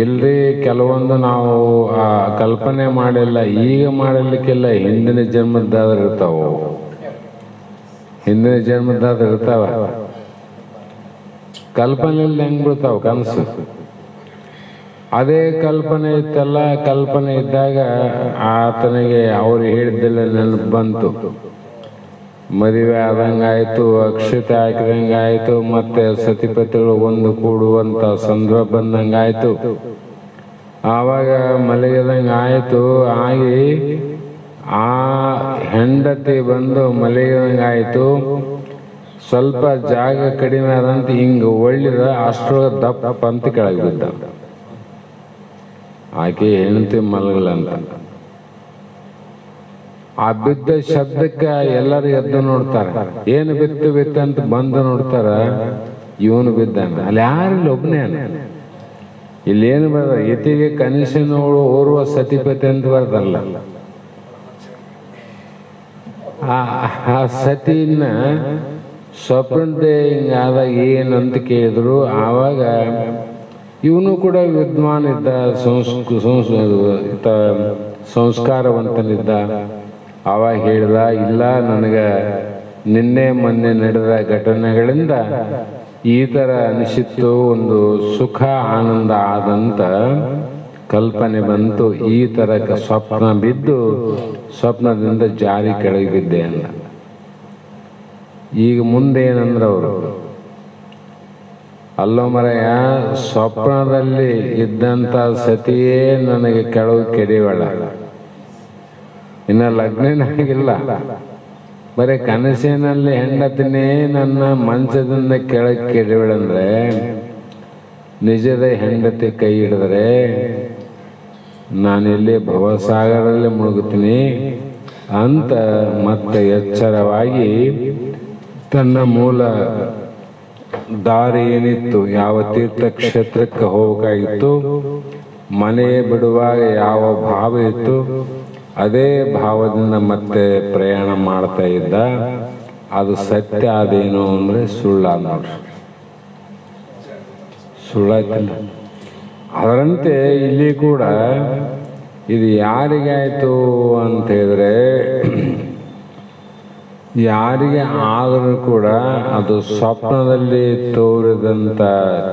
ಇಲ್ರಿ ಕೆಲವೊಂದು ನಾವು ಆ ಕಲ್ಪನೆ ಮಾಡಿಲ್ಲ, ಈಗ ಮಾಡಲಿಕ್ಕೆಲ್ಲ ಹಿಂದಿನ ಜನ್ಮದ್ದಾದ್ರೆ ಇರ್ತಾವ. ಹಿಂದಿನ ಜನ್ಮದ್ದಾದ್ರೆ ಇರ್ತಾವ. ಕಲ್ಪನೆಯಲ್ಲಿ ಹೆಂಗ್ ಬಿಡ್ತಾವ ಕನಸು. ಅದೇ ಕಲ್ಪನೆ ಇತ್ತಲ್ಲ. ಕಲ್ಪನೆ ಇದ್ದಾಗ ಆತನಿಗೆ ಅವ್ರು ಹೇಳಿದ್ದೆಲ್ಲ ನೆನಪು ಬಂತು. ಮದುವೆ ಆದಂಗಾಯ್ತು, ಅಕ್ಷತೆ ಹಾಕಿದಂಗಾಯ್ತು, ಮತ್ತೆ ಸತಿಪತಿಗಳು ಒಂದು ಕೂಡುವಂತ ಸಂದರ್ಭ ಬಂದಂಗಾಯ್ತು. ಆವಾಗ ಮಲಗಿದಂಗಾಯ್ತು. ಆಗಿ ಆ ಹೆಂಡತಿ ಬಂದು ಮಲಗಿದಂಗಾಯ್ತು. ಸ್ವಲ್ಪ ಜಾಗ ಕಡಿಮೆ ಆದಂತ ಹಿಂಗ ಒಳ್ಳಿದ ಅಷ್ಟೊಳಗೆ ದಪ್ಪ ಅಂತ ಕೆಳಗೆ ಬಿದ್ದ. ಆಕೆ ಹೆಂಡತಿ ಮಲಗಲಂತ. ಆ ಬಿದ್ದ ಶಬ್ದಕ್ಕೆ ಎಲ್ಲರೂ ಎದ್ದು ನೋಡ್ತಾರ. ಏನು ಬಿತ್ತು ಬಿತ್ತು ಅಂತ ಬಂದು ನೋಡ್ತಾರ. ಇವನು ಬಿದ್ದಾನ. ಅಲ್ಲಿ ಯಾರಿಲ್ಲ, ಒಬ್ಬನೇ. ಇಲ್ಲೇನು ಬರದ ಇತಿಗೆ ಕನಿಷ್ಠನೋಳು ಓರ್ವ ಸತಿಪತಿ ಅಂತ ಬರ್ತಲ್ಲ. ಆ ಸತಿನ ಸ್ವಪ್ನದೇ ಹಿಂಗಾದಾಗ ಏನಂತ ಕೇಳಿದ್ರು. ಆವಾಗ ಇವನು ಕೂಡ ವಿದ್ವಾನ್ ಇದ್ದ, ಸಂಸ್ಕಾರವಂತನಿದ್ದ. ಆವಾಗ ಹೇಳಿದ, ಇಲ್ಲ ನನಗೆ ನಿನ್ನೆ ಮೊನ್ನೆ ನಡೆದ ಘಟನೆಗಳಿಂದ ಈ ಥರ ಅನಿಸಿತ್ತು. ಒಂದು ಸುಖ ಆನಂದ ಆದಂತ ಕಲ್ಪನೆ ಬಂತು. ಈ ಥರ ಸ್ವಪ್ನ ಬಿದ್ದು ಸ್ವಪ್ನದಿಂದ ಜಾರಿ ಕೆಳಗೆ ಬಿದ್ದೆ ಅಂದ. ಈಗ ಮುಂದೇನಂದ್ರೆ ಅವರು, ಅಲ್ಲೋ ಮರೆಯ, ಸ್ವಪ್ನದಲ್ಲಿ ಇದ್ದಂಥ ಸತಿಯೇ ನನಗೆ ಕೆಳಗೆ ಕೆಡಿವಳ. ಇನ್ನು ಲಗ್ನ ಆಗಿಲ್ಲ, ಬರೀ ಕನಸಿನಲ್ಲಿ ಹೆಂಡತಿನೇ ನನ್ನ ಮಂಚದಿಂದ ಕೆಳಗೆ ಕೆಡಿವಳಂದ್ರೆ ನಿಜದ ಹೆಂಡತಿ ಕೈ ಹಿಡಿದ್ರೆ ನಾನಿಲ್ಲಿ ಭವಸಾಗರದಲ್ಲಿ ಮುಳುಗುತ್ತೀನಿ ಅಂತ ಮತ್ತೆ ಎಚ್ಚರವಾಗಿ ತನ್ನ ಮೂಲ ದಾರಿ ಏನಿತ್ತು, ಯಾವ ತೀರ್ಥಕ್ಷೇತ್ರಕ್ಕೆ ಹೋಗಬೇಕಾಗಿತ್ತು, ಮನೆ ಬಿಡುವಾಗ ಯಾವ ಭಾವ ಇತ್ತು, ಅದೇ ಭಾವದಿಂದ ಮತ್ತೆ ಪ್ರಯಾಣ ಮಾಡ್ತಾ ಇದ್ದ. ಅದು ಸತ್ಯ ಅದೇನು ಅಂದ್ರೆ ಸುಳ್ಳ ನೋಡ್ರಿ. ಸುಳ್ಳಾಯ್ತಿಲ್ಲ. ಅದರಂತೆ ಇಲ್ಲಿ ಕೂಡ ಇದು ಯಾರಿಗಾಯ್ತು ಅಂತ ಹೇಳಿದ್ರೆ, ಯಾರಿಗೆ ಆದರೂ ಕೂಡ ಅದು ಸ್ವಪ್ನದಲ್ಲಿ ತೋರಿದಂಥ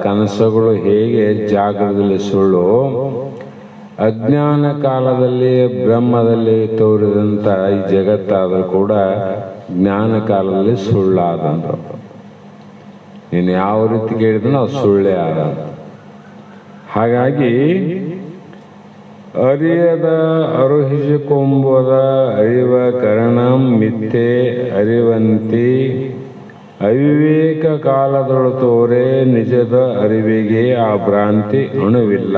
ಕನಸುಗಳು ಹೇಗೆ ಜಾಗೃತದಲ್ಲಿ ಸುಳ್ಳು, ಅಜ್ಞಾನ ಕಾಲದಲ್ಲಿ ಬ್ರಹ್ಮದಲ್ಲಿ ತೋರಿದಂಥ ಈ ಜಗತ್ತಾದರೂ ಕೂಡ ಜ್ಞಾನ ಕಾಲದಲ್ಲಿ ಸುಳ್ಳಾದಂತ. ನೀನು ಯಾವ ರೀತಿ ಕೇಳಿದ್ರು ಅದು ಸುಳ್ಳೇ ಆದ. ಹಾಗಾಗಿ ಅರಿಯದ ಅರುಹಿಸಿಕೊಂಬುದ ಅರಿವ ಕರಣಂ ಮಿಥ್ಯೆ ಅರಿವಂತಿ ಅವಿವೇಕ ಕಾಲದೊಳು ತೋರೆ ನಿಜದ ಅರಿವಿಗೆ ಆ ಭ್ರಾಂತಿ ಅಣುವಿಲ್ಲ.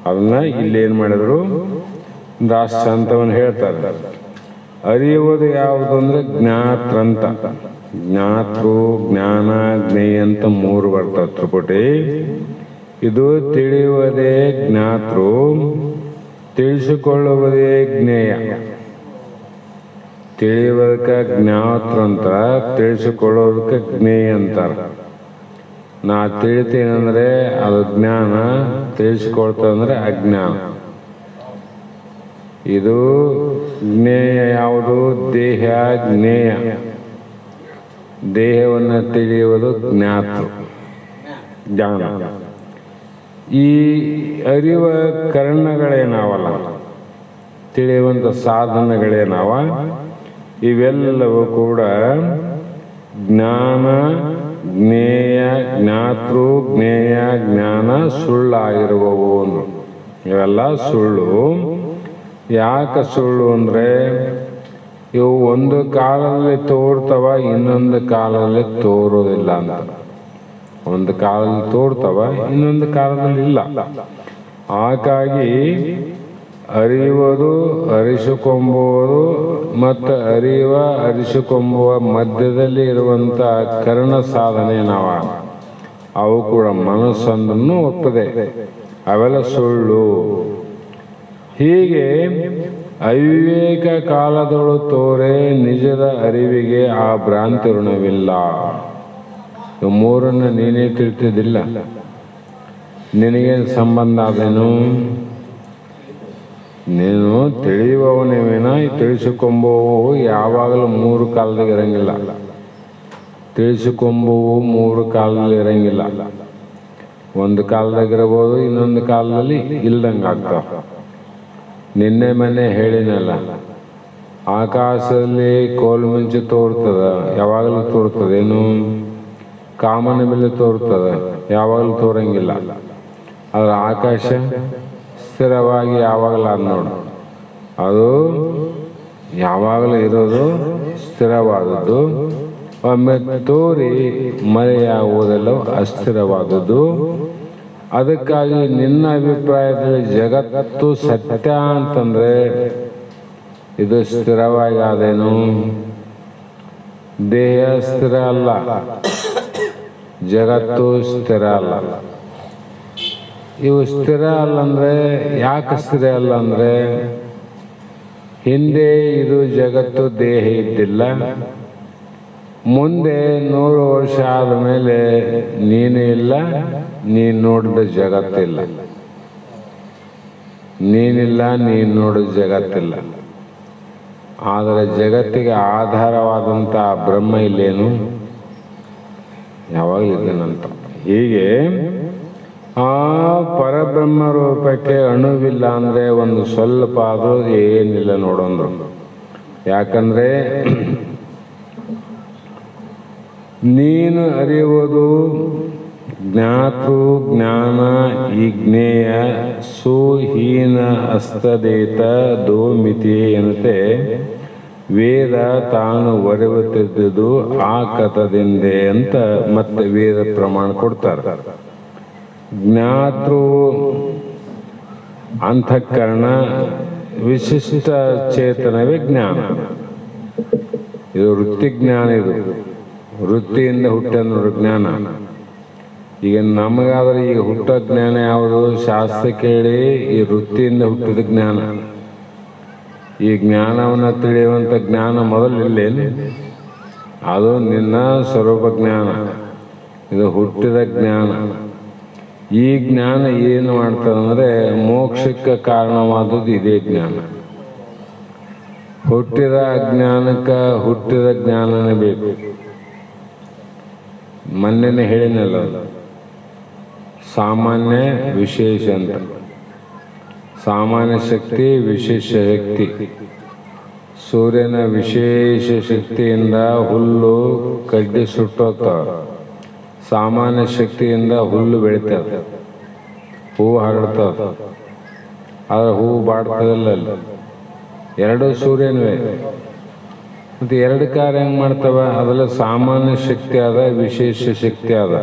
ಅದನ್ನ ಇಲ್ಲೇನು ಮಾಡಿದ್ರು, ದಾಸ್ತಾಂತವನ್ನು ಹೇಳ್ತಾರೆ. ಅರಿಯುವುದು ಯಾವುದು ಅಂದ್ರೆ ಜ್ಞಾತ್ರಂತ. ಜ್ಞಾತೃ, ಜ್ಞಾನ, ಜ್ಞೇಯ ಅಂತ ಮೂರು ಬರ್ತವೆ ತ್ರಿಪುಟಿ. ಇದು ತಿಳಿಯುವುದೇ ಜ್ಞಾತೃ, ತಿಳಿಸಿಕೊಳ್ಳುವುದೇ ಜ್ಞೇಯ. ತಿಳಿಯುವುದಕ್ಕೆ ಜ್ಞಾತೃ ಅಂತಾರ, ತಿಳಿಸಿಕೊಳ್ಳೋದಕ್ಕೆ ಜ್ಞೇಯ ಅಂತಾರ. ನಾ ತಿಳಿತೀನಂದ್ರೆ ಅದು ಜ್ಞಾನ, ತಿಳಿಸಿಕೊಳ್ತಂದ್ರೆ ಅಜ್ಞಾನ. ಇದು ಜ್ಞೇಯ ಯಾವುದು? ದೇಹ ಜ್ಞೇಯ. ದೇಹವನ್ನು ತಿಳಿಯುವುದು ಜ್ಞಾತೃ, ಜ್ಞಾನ. ಈ ಅರಿವ ಕರ್ಣಗಳೇನಾವಲ್ಲ, ತಿಳಿಯುವಂಥ ಸಾಧನಗಳೇನಾವ, ಇವೆಲ್ಲವೂ ಕೂಡ ಜ್ಞಾನ, ಜ್ಞೇಯ, ಜ್ಞಾತೃ, ಜ್ಞೇಯ, ಜ್ಞಾನ ಸುಳ್ಳಾಗಿರುವವು. ಇವೆಲ್ಲ ಸುಳ್ಳು. ಯಾಕೆ ಸುಳ್ಳು ಅಂದರೆ ಇವು ಒಂದು ಕಾಲದಲ್ಲಿ ತೋರ್ತವ, ಇನ್ನೊಂದು ಕಾಲದಲ್ಲಿ ತೋರೋದಿಲ್ಲ ಅಂತ. ಒಂದು ಕಾಲದಲ್ಲಿ ತೋರ್ತವ, ಇನ್ನೊಂದು ಕಾಲದಲ್ಲಿ ಇಲ್ಲ. ಹಾಗಾಗಿ ಅರಿಯುವುದು, ಅರಿಸಿಕೊಂಬುವುದು ಮತ್ತು ಅರಿಸಿಕೊಂಬುವ ಮಧ್ಯದಲ್ಲಿ ಇರುವಂಥ ಕರ್ಣ ಸಾಧನೆ ಅವು ಕೂಡ ಮನಸ್ಸಂದನ್ನು ಒಪ್ಪದೆ, ಅವೆಲ್ಲ ಸುಳ್ಳು. ಹೀಗೆ ಅವಿವೇಕ ಕಾಲದೊಳು ತೋರೆ ನಿಜದ ಅರಿವಿಗೆ ಆ ಭ್ರಾಂತಿ ಋಣವಿಲ್ಲ. ಇವು ಮೂರನ್ನು ನೀನೇ ತಿಳ್ತಿದ್ದಿಲ್ಲ. ನಿನಗೇನು ಸಂಬಂಧ ಅದೇನು? ನೀನು ತಿಳಿಯುವವನೇನ, ತಿಳಿಸಿಕೊಂಬುವು ಯಾವಾಗಲೂ ಮೂರು ಕಾಲದಾಗ ಇರಂಗಿಲ್ಲ. ತಿಳಿಸಿಕೊಂಬುವು ಮೂರು ಕಾಲದಲ್ಲಿ ಇರಂಗಿಲ್ಲ. ಒಂದು ಕಾಲದಾಗ ಇರಬಹುದು, ಇನ್ನೊಂದು ಕಾಲದಲ್ಲಿ ಇಲ್ದಂಗೆ ಆಗ್ತಾವ. ನಿನ್ನೆ ಮನೆ ಹೇಳಿನಲ್ಲ, ಆಕಾಶದಲ್ಲಿ ಕೋಲ್ಮಿಂಚು ತೋರ್ತದ, ಯಾವಾಗಲೂ ತೋರ್ತದೇನು? ಕಾಮನ ಮೇಲೆ ತೋರ್ತದ, ಯಾವಾಗಲೂ ತೋರಂಗಿಲ್ಲ. ಆದ್ರೆ ಆಕಾಶ ಸ್ಥಿರವಾಗಿ ಯಾವಾಗಲೂ ಅದು ನೋಡು, ಅದು ಯಾವಾಗಲೂ ಇರೋದು ಸ್ಥಿರವಾದದ್ದು. ಒಮ್ಮೆ ತೋರಿ ಮರೆಯಾಗುವುದೆಲ್ಲ ಅಸ್ಥಿರವಾದದ್ದು. ಅದಕ್ಕಾಗಿ ನಿನ್ನ ಅಭಿಪ್ರಾಯದಲ್ಲಿ ಜಗತ್ತು ಸತ್ಯ ಅಂತಂದ್ರೆ ಇದು ಸ್ಥಿರವಾಗಿ ಆದೇನು? ದೇಹ ಸ್ಥಿರ ಅಲ್ಲ, ಜಗತ್ತು ಸ್ಥಿರ ಅಲ್ಲ. ಇವು ಸ್ಥಿರ ಅಲ್ಲ ಅಂದ್ರೆ ಯಾಕೆ ಸ್ಥಿರ ಅಲ್ಲ ಅಂದ್ರೆ, ಹಿಂದೆ ಇದು ಜಗತ್ತು ದೇಹ ಇದ್ದಿಲ್ಲ, ಮುಂದೆ 100 ವರ್ಷ ಆದಮೇಲೆ ನೀನು ಇಲ್ಲ, ನೀನು ನೋಡಿದ ಜಗತ್ತಿಲ್ಲ. ನೀನಿಲ್ಲ, ನೀನು ನೋಡಿದ ಜಗತ್ತಿಲ್ಲ. ಆದರೆ ಜಗತ್ತಿಗೆ ಆಧಾರವಾದಂಥ ಬ್ರಹ್ಮ ಇಲ್ಲೇನು? ಯಾವಾಗಲೂ ಇದ್ದೇನಂತ. ಹೀಗೆ ಆ ಪರಬ್ರಹ್ಮ ರೂಪಕ್ಕೆ ಅಣುವಿಲ್ಲ ಅಂದರೆ ಒಂದು ಸ್ವಲ್ಪ ಆದರೂ ಏನಿಲ್ಲ ನೋಡೋಂದ್ರು. ಯಾಕಂದ್ರೆ ನೀನು ಅರಿಯುವುದು ಜ್ಞಾತೃ ಜ್ಞಾನ ಈಜ್ಞೇಯ ಸುಹೀನ ಅಸ್ತದೇತ ದೋಮಿತಿ ಎನ್ನುತ್ತೆ. ವೇದ ತಾನು ಒರೆಯುತ್ತಿದ್ದುದು ಆ ಕಥದಿಂದೆ ಅಂತ ಮತ್ತೆ ವೇದ ಪ್ರಮಾಣ ಕೊಡ್ತಾರೆ. ಜ್ಞಾತೃ ಅಂತಃಕರಣ ವಿಶಿಷ್ಟ ಚೇತನವೇ ಜ್ಞಾನ. ಇದು ವೃತ್ತಿ ಜ್ಞಾನ. ಇದು ವೃತ್ತಿಯಿಂದ ಹುಟ್ಟೋ ಜ್ಞಾನ. ಈಗ ನಮಗಾದ್ರೆ ಈಗ ಹುಟ್ಟೋ ಜ್ಞಾನ ಯಾವುದು? ಶಾಸ್ತ್ರ ಕೇಳಿ ಈ ವೃತ್ತಿಯಿಂದ ಹುಟ್ಟಿದ ಜ್ಞಾನ. ಈ ಜ್ಞಾನವನ್ನು ತಿಳಿಯುವಂಥ ಜ್ಞಾನ ಮೊದಲಿಲ್ಲೇನು? ಅದು ನಿನ್ನ ಸ್ವರೂಪ ಜ್ಞಾನ. ಇದು ಹುಟ್ಟಿದ ಜ್ಞಾನ. ಈ ಜ್ಞಾನ ಏನು ಮಾಡ್ತದಂದ್ರೆ ಮೋಕ್ಷಕ್ಕೆ ಕಾರಣವಾದದ್ದು ಇದೇ ಜ್ಞಾನ. ಹುಟ್ಟಿದ ಅಜ್ಞಾನಕ್ಕೆ ಹುಟ್ಟಿದ ಜ್ಞಾನನೇ ಬೇಕು. ಮೊನ್ನೆನೇ ಹೇಳಿನಲ್ಲ, ಸಾಮಾನ್ಯ ವಿಶೇಷ ಅಂತ. ಸಾಮಾನ್ಯ ಶಕ್ತಿ, ವಿಶೇಷ ಶಕ್ತಿ. ಸೂರ್ಯನ ವಿಶೇಷ ಶಕ್ತಿಯಿಂದ ಹುಲ್ಲು ಕಡ್ಡಿ ಸುಟ್ಟೋಗ್ತಾವ. ಸಾಮಾನ್ಯ ಶಕ್ತಿಯಿಂದ ಹುಲ್ಲು ಬೆಳಿತದೆ, ಹೂವು ಹರಡ್ತದ. ಆದರೆ ಹೂವು ಬಾಡ್ತದಲ್ಲ ಅಲ್ಲಿ. ಎರಡು ಸೂರ್ಯನವೇ. ಮತ್ತು ಎರಡು ಕಾರ್ಯ ಹೆಂಗೆ ಮಾಡ್ತವ? ಅದೆಲ್ಲ ಸಾಮಾನ್ಯ ಶಕ್ತಿ ಆದ, ವಿಶೇಷ ಶಕ್ತಿ ಆದ.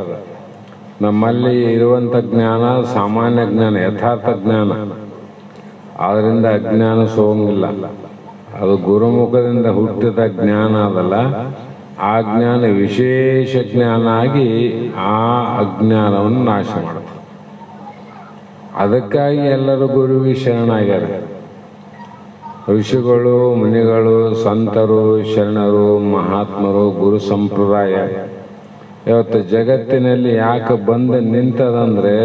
ನಮ್ಮಲ್ಲಿ ಇರುವಂಥ ಜ್ಞಾನ ಸಾಮಾನ್ಯ ಜ್ಞಾನ, ಯಥಾರ್ಥ ಜ್ಞಾನ. ಅದರಿಂದ ಅಜ್ಞಾನ ಸೋಂಗಿಲ್ಲ. ಅದು ಗುರುಮುಖದಿಂದ ಹುಟ್ಟಿದ ಜ್ಞಾನ ಅದಲ್ಲ. ಆ ಜ್ಞಾನ ವಿಶೇಷ ಜ್ಞಾನ ಆಗಿ ಆ ಅಜ್ಞಾನವನ್ನು ನಾಶ ಮಾಡುತ್ತೆ. ಅದಕ್ಕಾಗಿ ಎಲ್ಲರೂ ಗುರುವಿಗೆ ಶರಣಾಗ್ಯಾರ. ಋಷಿಗಳು, ಮುನಿಗಳು, ಸಂತರು, ಶರಣರು, ಮಹಾತ್ಮರು, ಗುರು ಸಂಪ್ರದಾಯ ಇವತ್ತು ಜಗತ್ತಿನಲ್ಲಿ ಯಾಕೆ ಬಂದು ನಿಂತದಂದ್ರೆ,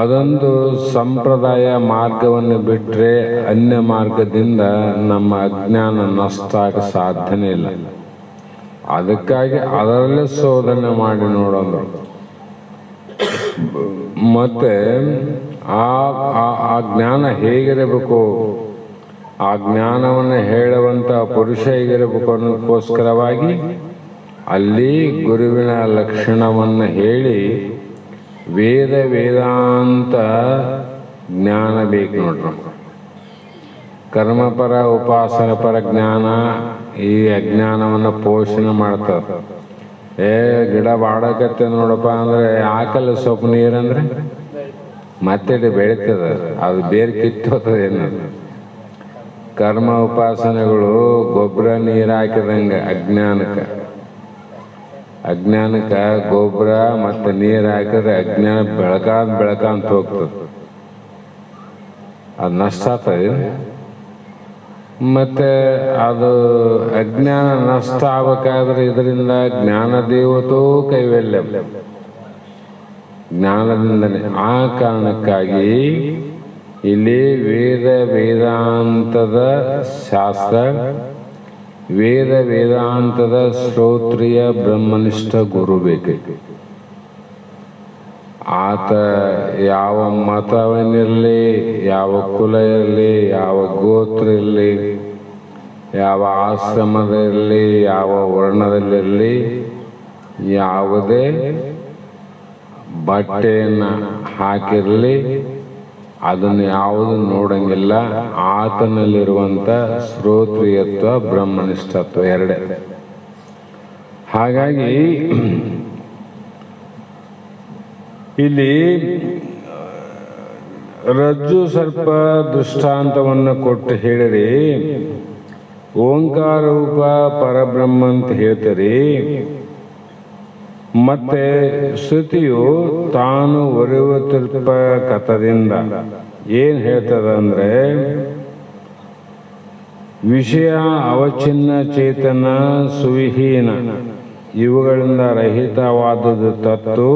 ಅದೊಂದು ಸಂಪ್ರದಾಯ ಮಾರ್ಗವನ್ನು ಬಿಟ್ಟರೆ ಅನ್ಯ ಮಾರ್ಗದಿಂದ ನಮ್ಮ ಅಜ್ಞಾನ ನಷ್ಟ ಆಗ ಸಾಧ್ಯನೇ ಇಲ್ಲ. ಅದಕ್ಕಾಗಿ ಅದರಲ್ಲೇ ಶೋಧನೆ ಮಾಡಿ ನೋಡೋದು. ಮತ್ತೆ ಆ ಜ್ಞಾನ ಹೇಗಿರಬೇಕು, ಆ ಜ್ಞಾನವನ್ನು ಹೇಳುವಂಥ ಪುರುಷ ಹೇಗಿರಬೇಕು ಅನ್ನೋದಕ್ಕೋಸ್ಕರವಾಗಿ ಅಲ್ಲಿ ಗುರುವಿನ ಲಕ್ಷಣವನ್ನು ಹೇಳಿ ವೇದಾಂತ ಜ್ಞಾನ ಬೇಕು ನೋಡ್ರಿ. ಕರ್ಮಪರ ಉಪಾಸನ ಪರ ಜ್ಞಾನ ಈ ಅಜ್ಞಾನವನ್ನು ಪೋಷಣೆ ಮಾಡ್ತದೆ. ಗಿಡ ಬಾಡಕತ್ತೆ ನೋಡಪ್ಪ ಅಂದ್ರೆ ಹಾಕಲ್ಲ ಸ್ವಲ್ಪ ನೀರಂದ್ರೆ ಮತ್ತೆ ಬೆಳೀತದ, ಅದು ಬೇರೆ ಕಿತ್ತೋತದ ಏನದು. ಕರ್ಮ ಉಪಾಸನೆಗಳು ಗೊಬ್ಬರ ನೀರು ಹಾಕಿದಂಗೆ ಅಜ್ಞಾನಕ್ಕೆ ಗೊಬ್ಬರ ಮತ್ತು ನೀರು ಹಾಕಿದ್ರೆ ಅಜ್ಞಾನ ಬೆಳಕಾಂತ ಹೋಗ್ತದೆ, ಅದು ನಷ್ಟ ಆಗ್ತದೆ. ಮತ್ತು ಅದು ಅಜ್ಞಾನ ನಷ್ಟ ಆಗಬೇಕಾದ್ರೆ ಇದರಿಂದ ಜ್ಞಾನದೇವತೋ ಕೈವಲ್ಯ, ಜ್ಞಾನದಿಂದಲೇ. ಆ ಕಾರಣಕ್ಕಾಗಿ ಇಲ್ಲಿ ವೇದಾಂತದ ಶಾಸ್ತ್ರ, ವೇದಾಂತದ ಶ್ರೋತ್ರಿಯ ಬ್ರಹ್ಮನಿಷ್ಠ ಗುರು ಬೇಕು. ಆತ ಯಾವ ಮತವನ್ನಿರಲಿ, ಯಾವ ಕುಲ ಇರಲಿ, ಯಾವ ಗೋತ್ರ ಇರಲಿ, ಯಾವ ಆಶ್ರಮದಲ್ಲಿರಲಿ, ಯಾವ ವರ್ಣದಲ್ಲಿರಲಿ, ಯಾವುದೇ ಬಟ್ಟೆಯನ್ನು ಹಾಕಿರಲಿ, ಅದನ್ನು ಯಾವುದು ನೋಡಂಗಿಲ್ಲ. ಆತನಲ್ಲಿರುವಂಥ ಶ್ರೋತ್ರಿಯತ್ವ ಬ್ರಹ್ಮನಿಷ್ಠತ್ವ ಎರಡೇ. ಹಾಗಾಗಿ ಇಲ್ಲಿ ರಜ್ಜು ಸರ್ಪ ದೃಷ್ಟಾಂತವನ್ನು ಕೊಟ್ಟು ಹೇಳಿರಿ, ಓಂಕಾರ ರೂಪ ಪರಬ್ರಹ್ಮ ಅಂತ ಹೇಳ್ತೀರಿ. ಮತ್ತೆ ಶ್ರುತಿಯು ತಾನು ಒರೆಯುವ ಕಥದಿಂದ ಏನ್ ಹೇಳ್ತದಂದ್ರೆ, ವಿಷಯ ಅವಚಿನ್ನ ಚೇತನ ಸುವಿಹೀನ ಇವುಗಳಿಂದ ರಹಿತವಾದುದು ತತ್ತು,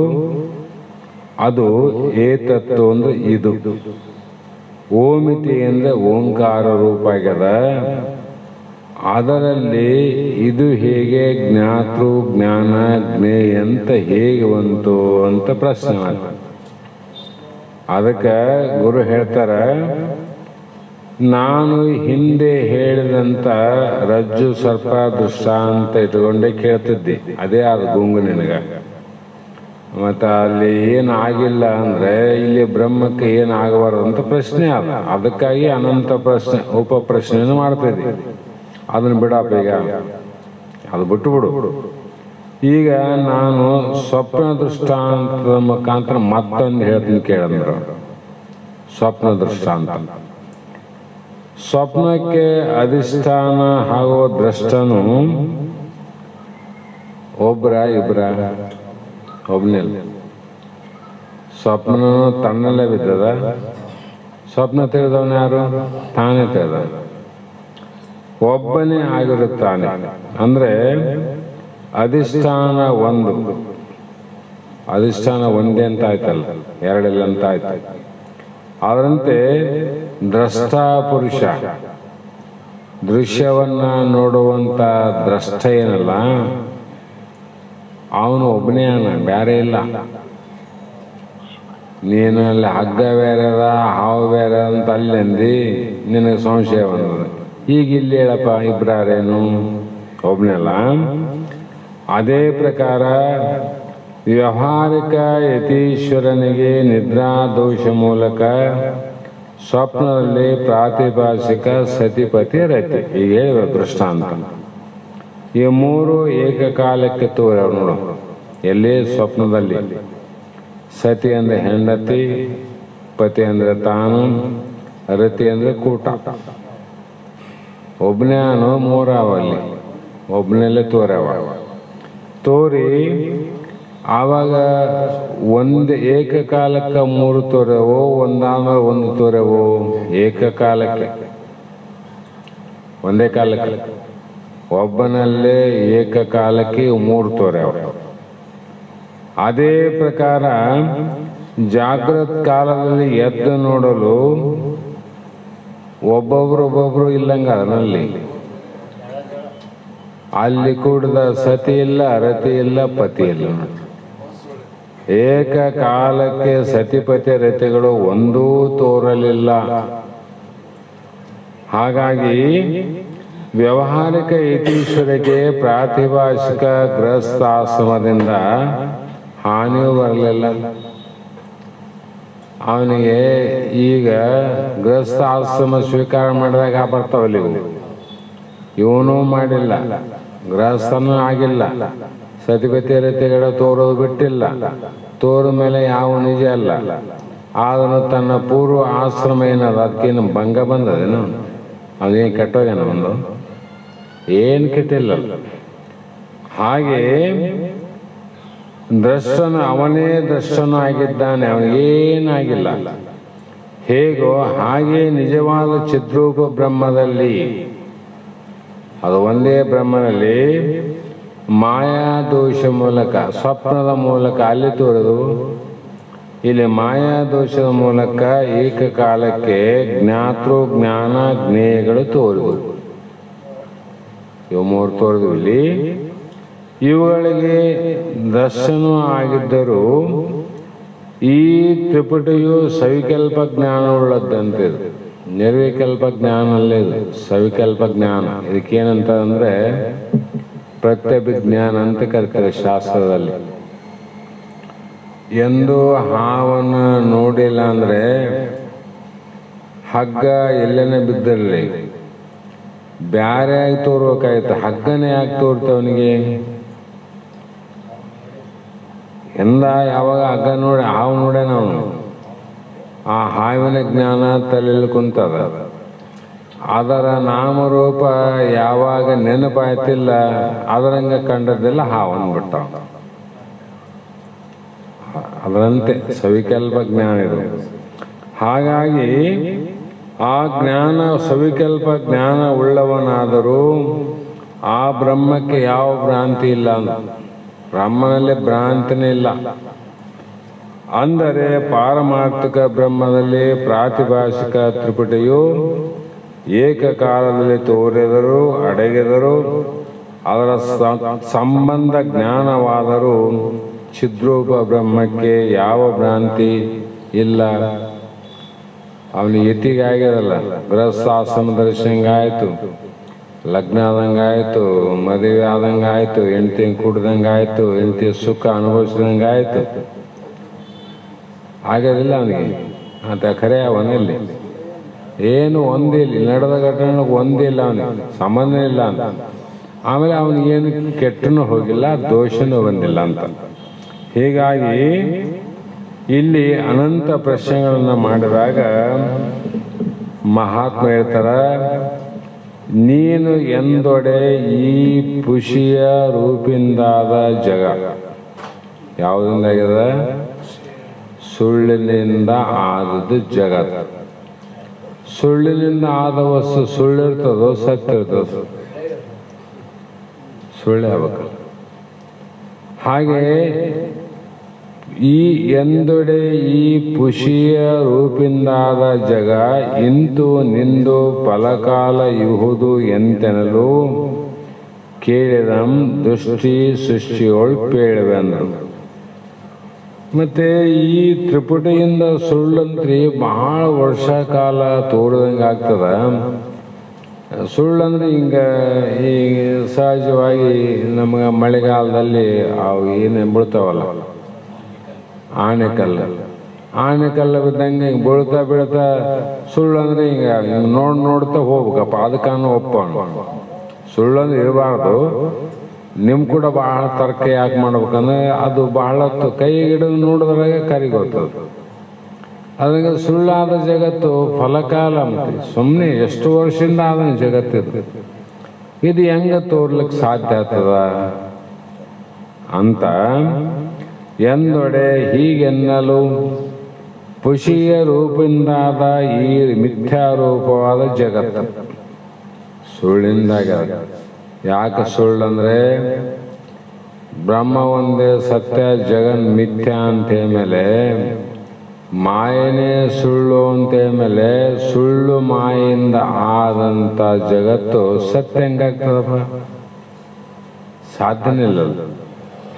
ಅದು ಏತತ್ತು ಅಂದ್ರೆ ಇದು. ಓಮಿತಿ ಅಂದ್ರೆ ಓಂಕಾರ ರೂಪ ಆಗ್ಯದ, ಅದರಲ್ಲಿ ಇದು ಹೇಗೆ ಜ್ಞಾತೃ ಜ್ಞಾನ ಜ್ಞೇಯ ಅಂತ ಹೇಗೆ ಬಂತು ಅಂತ ಪ್ರಶ್ನೆ ಮಾಡ್ತಾರೆ. ಅದಕ್ಕೆ ಗುರು ಹೇಳ್ತಾರ, ನಾನು ಹಿಂದೆ ಹೇಳಿದಂತ ರಜ್ಜು ಸರ್ಪ ದೃಷ್ಟಾಂತ ಇಟ್ಕೊಂಡೇ ಕೇಳ್ತಿದ್ದೆ, ಅದೇ ಅದು ಗುಂಗು ನಿನಗ. ಮತ್ತು ಅಲ್ಲಿ ಏನಾಗಿಲ್ಲ ಅಂದರೆ ಇಲ್ಲಿ ಬ್ರಹ್ಮಕ್ಕೆ ಏನಾಗಬಾರ್ದು ಅಂತ ಪ್ರಶ್ನೆ ಅದ. ಅದಕ್ಕಾಗಿ ಅನಂತ ಪ್ರಶ್ನೆ ಉಪ ಪ್ರಶ್ನೆಯನ್ನು ಮಾಡ್ತಿದ್ದೆ. ಅದನ್ನು ಬಿಡಪ್ಪ, ಈಗ ಅದು ಬಿಟ್ಟುಬಿಡು. ಈಗ ನಾನು ಸ್ವಪ್ನ ದೃಷ್ಟಾಂತದ ಮುಖಾಂತರ ಮತ್ತೊಂದು ಹೇಳ್ತೀನಿ ಕೇಳಂದ್ರು. ಸ್ವಪ್ನ ದೃಷ್ಟಾಂತ, ಸ್ವಪ್ನಕ್ಕೆ ಅಧಿಷ್ಠಾನ ಆಗುವ ದ್ರಷ್ಟನು ಒಬ್ಬರ ಇಬ್ಬರ? ಒಬ್ಬನಿಲ್ಲ. ಸ್ವಪ್ನ ತನ್ನಲ್ಲೇ ಬಿದ್ದದ. ಸ್ವಪ್ನ ತಿಳಿದವನು ಯಾರು? ತಾನೇ ತಿಳಿದ, ಒಬ್ಬನೇ ಆಗಿರುತ್ತಾನೆ. ಅಂದ್ರೆ ಅಧಿಷ್ಠಾನ ಒಂದು, ಅಧಿಷ್ಠಾನ ಒಂದೇ ಅಂತ ಆಯ್ತಲ್ಲ, ಎರಡಿಲ್ಲ ಅಂತ ಆಯ್ತು. ಅದರಂತೆ ದ್ರಷ್ಟಾ ಪುರುಷ, ದೃಶ್ಯವನ್ನ ನೋಡುವಂತ ದ್ರಷ್ಟ ಏನಲ್ಲ, ಅವನು ಒಬ್ಬನೇ ಅನ್ನ, ಬೇರೆ ಇಲ್ಲ. ನೀನು ಅಲ್ಲಿ ಹಗ್ಗ ಬೇರೆ ಅದ, ಹಾವು ಬೇರೆ ಅಂತ ಅಲ್ಲಂದು ನಿನಗೆ ಸಂಶಯ ಬಂದದ. ಈಗ ಇಲ್ಲಿ ಹೇಳಪ್ಪ, ಇಬ್ಬರೇನು? ಒಬ್ಬನಲ್ಲ. ಅದೇ ಪ್ರಕಾರ ವ್ಯಾವಹಾರಿಕ ಯತೀಶ್ವರನಿಗೆ ನಿದ್ರಾ ದೋಷ ಮೂಲಕ ಸ್ವಪ್ನದಲ್ಲಿ ಪ್ರಾತಿಭಾಷಿಕ ಸತಿಪತಿ ರತಿ, ಈಗ ಹೇಳುವ ದೃಷ್ಟಾಂತ. ಈ ಮೂರು ಏಕಕಾಲಕ್ಕೆ ತೋರವ್ ನೋಡು. ಎಲ್ಲಿ? ಸ್ವಪ್ನದಲ್ಲಿ. ಸತಿ ಅಂದ್ರೆ ಹೆಂಡತಿ, ಪತಿ ಅಂದ್ರೆ ತಾನು, ರತಿ ಅಂದ್ರೆ ಕೂಟ. ಒಬ್ಬನೇ ಅನು ಮೂರವಲ್ಲಿ, ಒಬ್ಬನಲ್ಲೇ ತೋರವ. ತೋರಿ ಆವಾಗ ಒಂದು ಏಕಕಾಲಕ್ಕೆ ಮೂರು ತೋರವೋ, ಒಂದಾದ್ಮೇಲೆ ಒಂದು ತೋರವೋ? ಏಕಕಾಲಕ್ಕೆ, ಒಂದೇ ಕಾಲಕ್ಕೆ, ಒಬ್ಬನಲ್ಲೇ ಏಕಕಾಲಕ್ಕೆ ಮೂರು ತೋರವ. ಅದೇ ಪ್ರಕಾರ ಜಾಗೃತ ಕಾಲದಲ್ಲಿ ಎದ್ದು ನೋಡಲು ಒಬ್ಬೊಬ್ರು ಇಲ್ಲಂಗ ಅದರಲ್ಲಿ. ಅಲ್ಲಿ ಕೂಡದ ಸತಿ ಇಲ್ಲ, ರತಿ ಇಲ್ಲ, ಪತಿ ಇಲ್ಲ. ಏಕಕಾಲಕ್ಕೆ ಸತಿಪತಿ ರತಿಗಳು ಒಂದೂ ತೋರಲಿಲ್ಲ. ಹಾಗಾಗಿ ವ್ಯಾವಹಾರಿಕ ಯತೀಶ್ವರಿಗೆ ಪ್ರಾತಿಭಾಷಿಕ ಗೃಹಸ್ಥಾಶ್ರಮದಿಂದ ಹಾನಿಯೂ ಬರಲಿಲ್ಲ. ಅವನಿಗೆ ಈಗ ಗೃಹಸ್ಥ ಆಶ್ರಮ ಸ್ವೀಕಾರ ಮಾಡಿದಾಗ ಬರ್ತಾವಲ್ಲ ಇವು. ಇವನೂ ಮಾಡಿಲ್ಲ, ಗೃಹಸ್ಥನೂ ಆಗಿಲ್ಲ, ಸತಿಪತಿಯರತೆಗಳ ತೋರೋದು ಬಿಟ್ಟಿಲ್ಲ, ತೋರಿದ ಮೇಲೆ ಯಾವ ನಿಜ ಅಲ್ಲ. ಆದರೂ ತನ್ನ ಪೂರ್ವ ಆಶ್ರಮ ಏನದ ಅದಕ್ಕೇನು ಭಂಗ ಬಂದದೇನು? ಅದೇನು ಕೆಟ್ಟೋಗೇನ ಒಂದು? ಏನು ಕೆಟ್ಟಿಲ್ಲ. ಹಾಗೆ ದ್ರಷ್ಟನು ಅವನೇ ದ್ರಷ್ಟನು ಆಗಿದ್ದಾನೆ, ಅವನಿಗೇನಾಗಿಲ್ಲ. ಹೇಗೋ ಹಾಗೆ ನಿಜವಾದ ಚಿದ್ರೂಪ ಬ್ರಹ್ಮದಲ್ಲಿ, ಅದು ಒಂದೇ ಬ್ರಹ್ಮನಲ್ಲಿ ಮಾಯಾದೋಷ ಮೂಲಕ, ಸ್ವಪ್ನದ ಮೂಲಕ ಅಲ್ಲಿ ತೋರಿದು, ಇಲ್ಲಿ ಮಾಯಾದೋಷದ ಮೂಲಕ ಏಕಕಾಲಕ್ಕೆ ಜ್ಞಾತೃ ಜ್ಞಾನ ಜ್ಞೇಯಗಳು ತೋರಿದು. ಇವು ಮೂರು ತೋರಿದು. ಇಲ್ಲಿ ಇವುಗಳಿಗೆ ದರ್ಶನ ಆಗಿದ್ದರೂ ಈ ತ್ರಿಪುಟಿಯು ಸವಿಕಲ್ಪ ಜ್ಞಾನವುಳ್ಳದ್ದಂತಿದೆ. ನಿರ್ವಿಕಲ್ಪ ಜ್ಞಾನ ಅಲ್ಲೇದು, ಸವಿಕಲ್ಪ ಜ್ಞಾನ. ಇದಕ್ಕೇನಂತ ಅಂದರೆ ಪ್ರತ್ಯಭಿಜ್ಞಾನ ಅಂತ ಕರಿತಾರೆ ಶಾಸ್ತ್ರದಲ್ಲಿ. ಎಂದು ಹಾವನ್ನು ನೋಡಿಲ್ಲ ಅಂದರೆ ಹಗ್ಗ ಎಲ್ಲೇನೆ ಬಿದ್ದಿರಲಿ ಬ್ಯಾರೆ ಆಗಿ ತೋರ್ಬೇಕಾಯ್ತು, ಹಗ್ಗನೇ ಯಾಕೆ ತೋರ್ತವನಿಗೆ? ಎಂದ ಯಾವಾಗ ಹಗ್ಗ ನೋಡಿ ಹಾವು ನೋಡೇ ನಾವು, ಆ ಹಾವಿನ ಜ್ಞಾನ ತಲೆಯಲ್ಲಿ ಕುಂತದ. ಅದರ ನಾಮರೂಪ ಯಾವಾಗ ನೆನಪಾಯ್ತಿಲ್ಲ ಅದರಂಗ ಕಂಡದ್ದೆಲ್ಲ ಹಾವು ಅಂದ್ಬಿಟ್ಟ. ಅದರಂತೆ ಸವಿಕಲ್ಪ ಜ್ಞಾನ ಇದು. ಹಾಗಾಗಿ ಆ ಜ್ಞಾನ ಸವಿಕಲ್ಪ ಜ್ಞಾನ ಉಳ್ಳವನಾದರೂ ಆ ಬ್ರಹ್ಮಕ್ಕೆ ಯಾವ ಭ್ರಾಂತಿ ಇಲ್ಲ. ಬ್ರಹ್ಮನಲ್ಲಿ ಭ್ರಾಂತಿನೇ ಇಲ್ಲ. ಅಂದರೆ ಪಾರಮಾರ್ಥಿಕ ಬ್ರಹ್ಮದಲ್ಲಿ ಪ್ರಾತಿಭಾಷಿಕ ತ್ರಿಪುಟಿಯು ಏಕಕಾಲದಲ್ಲಿ ತೋರಿದರೂ ಅಡಗಿದರೂ ಅದರ ಸಂಬಂಧ ಜ್ಞಾನವಾದರೂ ಚಿದ್ರೂಪ ಬ್ರಹ್ಮಕ್ಕೆ ಯಾವ ಭ್ರಾಂತಿ ಇಲ್ಲ. ಅವನಿಗೆ ಯತಿಗೆ ಆಗಿರಲ್ಲ. ಗೃಹಸ್ಥಾಶ್ರಮ ದರ್ಶನಂಗಾಯ್ತು, ಲಗ್ನ ಆದಂಗಾಯ್ತು, ಮದುವೆ ಆದಂಗಾಯ್ತು, ಹೆಂಡತಿ ಕುಡ್ದಂಗಾಯ್ತು, ಹೆಂಡತಿ ಸುಖ ಅನುಭವಿಸಿದಂಗಾಯ್ತು. ಆಗಿರಲಿಲ್ಲ ಅವನಿಗೆ ಅಂತ ಖರೆ. ಅವನಲ್ಲಿ ಏನು ಒಂದಿಲ್ಲ, ನಡೆದ ಘಟನೆಗೆ ಒಂದಿಲ್ಲ, ಅವನಿಗೆ ಸಂಬಂಧ ಇಲ್ಲ ಅಂತ. ಆಮೇಲೆ ಅವನಿಗೇನು ಕೆಟ್ಟನೂ ಹೋಗಿಲ್ಲ, ದೋಷನೂ ಬಂದಿಲ್ಲ ಅಂತ. ಹೀಗಾಗಿ ಇಲ್ಲಿ ಅನಂತ ಪ್ರಶ್ನೆಗಳನ್ನು ಮಾಡಿದಾಗ ಮಹಾತ್ಮ ಹೇಳ್ತಾರ, ನೀನು ಎಂದೊಡೆ ಈ ಪುಷಿಯ ರೂಪಿಂದಾದ ಜಗ ಯಾವುದಿಂದಾಗ್ಯದ? ಸುಳ್ಳಿನಿಂದ ಆದದ್ದು ಜಗತ್. ಸುಳ್ಳಿನಿಂದ ಆದ ವಸ್ತು ಸುಳ್ಳಿರ್ತದೋ ಸತ್ಯ ಇರ್ತದೋ? ಸುಳ್ಳೆ ಆಗ್ಬೇಕಲ್ಲ. ಹಾಗೆ ಈ ಎಂದೊಡೆ ಈ ಪುಷಿಯ ರೂಪಿಂದಾದ ಜಗ ಇಂತು ನಿಂದು ಫಲಕಾಲ ಇಹುದು ಎಂತೆನಲು ಕೇಳಿದಂ ದೃಷ್ಟಿ ಸೃಷ್ಟಿಯೊಳ್ ಪೇಳುವೆಂದರು. ಮತ್ತೆ ಈ ತ್ರಿಪುಟಿಯಿಂದ ಸುಳ್ಳಂತ್ರಿ ಬಹಳ ವರ್ಷ ಕಾಲ ತೋರಿದಂಗೆ ಆಗ್ತದ. ಸುಳ್ಳಂದ್ರೆ ಹಿಂಗೆ ಈ ಸಹಜವಾಗಿ ನಮಗೆ ಮಳೆಗಾಲದಲ್ಲಿ ಅವು ಏನು ಬೀಳ್ತಾವಲ್ಲ, ಆಣೆಕಲ್ಲು ಬಿದ್ದಂಗೆ ಹಿಂಗೆ ಬೀಳ್ತಾ ಸುಳ್ಳಂದ್ರೆ ಹಿಂಗೆ ನೋಡ್ತಾ ಹೋಗ್ಬೇಕಪ್ಪ. ಅದಕ್ಕನ್ನು ಒಪ್ಪೋಣ. ಸುಳ್ಳಂದ್ರೆ ಇರಬಾರ್ದು. ನಿಮ್ ಕೂಡ ಬಹಳ ತರ್ಕ ಯಾಕೆ ಮಾಡ್ಬೇಕಂದ್ರೆ ಅದು ಬಹಳ ಕೈ ಹಿಡಿದು ನೋಡಿದ್ರಾಗ ಕರಿಗೋಗ್ತದೆ. ಅದಂಗೆ ಸುಳ್ಳಾದ ಜಗತ್ತು ಫಲಕಾಲ ಮತ್ತೆ ಸುಮ್ಮನೆ ಎಷ್ಟು ವರ್ಷದಿಂದ ಆದ ಜಗತ್ತಿದು. ಇದು ಹೆಂಗ ತೋರ್ಲಿಕ್ಕೆ ಸಾಧ್ಯ ಆಗ್ತದ ಅಂತ ಎಂದೊಡೆ ಹೀಗೆನ್ನಲು ಪುಷಿಯ ರೂಪಿಂದಾದ ಈ ಮಿಥ್ಯಾರೂಪವಾದ ಜಗತ್ತು ಸುಳ್ಳಿಂದಾಗ. ಯಾಕೆ ಸುಳ್ಳಂದ್ರೆ ಬ್ರಹ್ಮ ಒಂದೇ ಸತ್ಯ, ಜಗನ್ ಮಿಥ್ಯ ಅಂತ ಮೇಲೆ ಮಾಯನೇ ಸುಳ್ಳು ಅಂತ ಮೇಲೆ ಸುಳ್ಳು ಮಾಯಿಂದ ಆದಂತ ಜಗತ್ತು ಸತ್ಯ ಹೆಂಗಾಗ್ತದಪ್ಪ? ಸಾಧ್ಯನೇ ಇಲ್ಲ.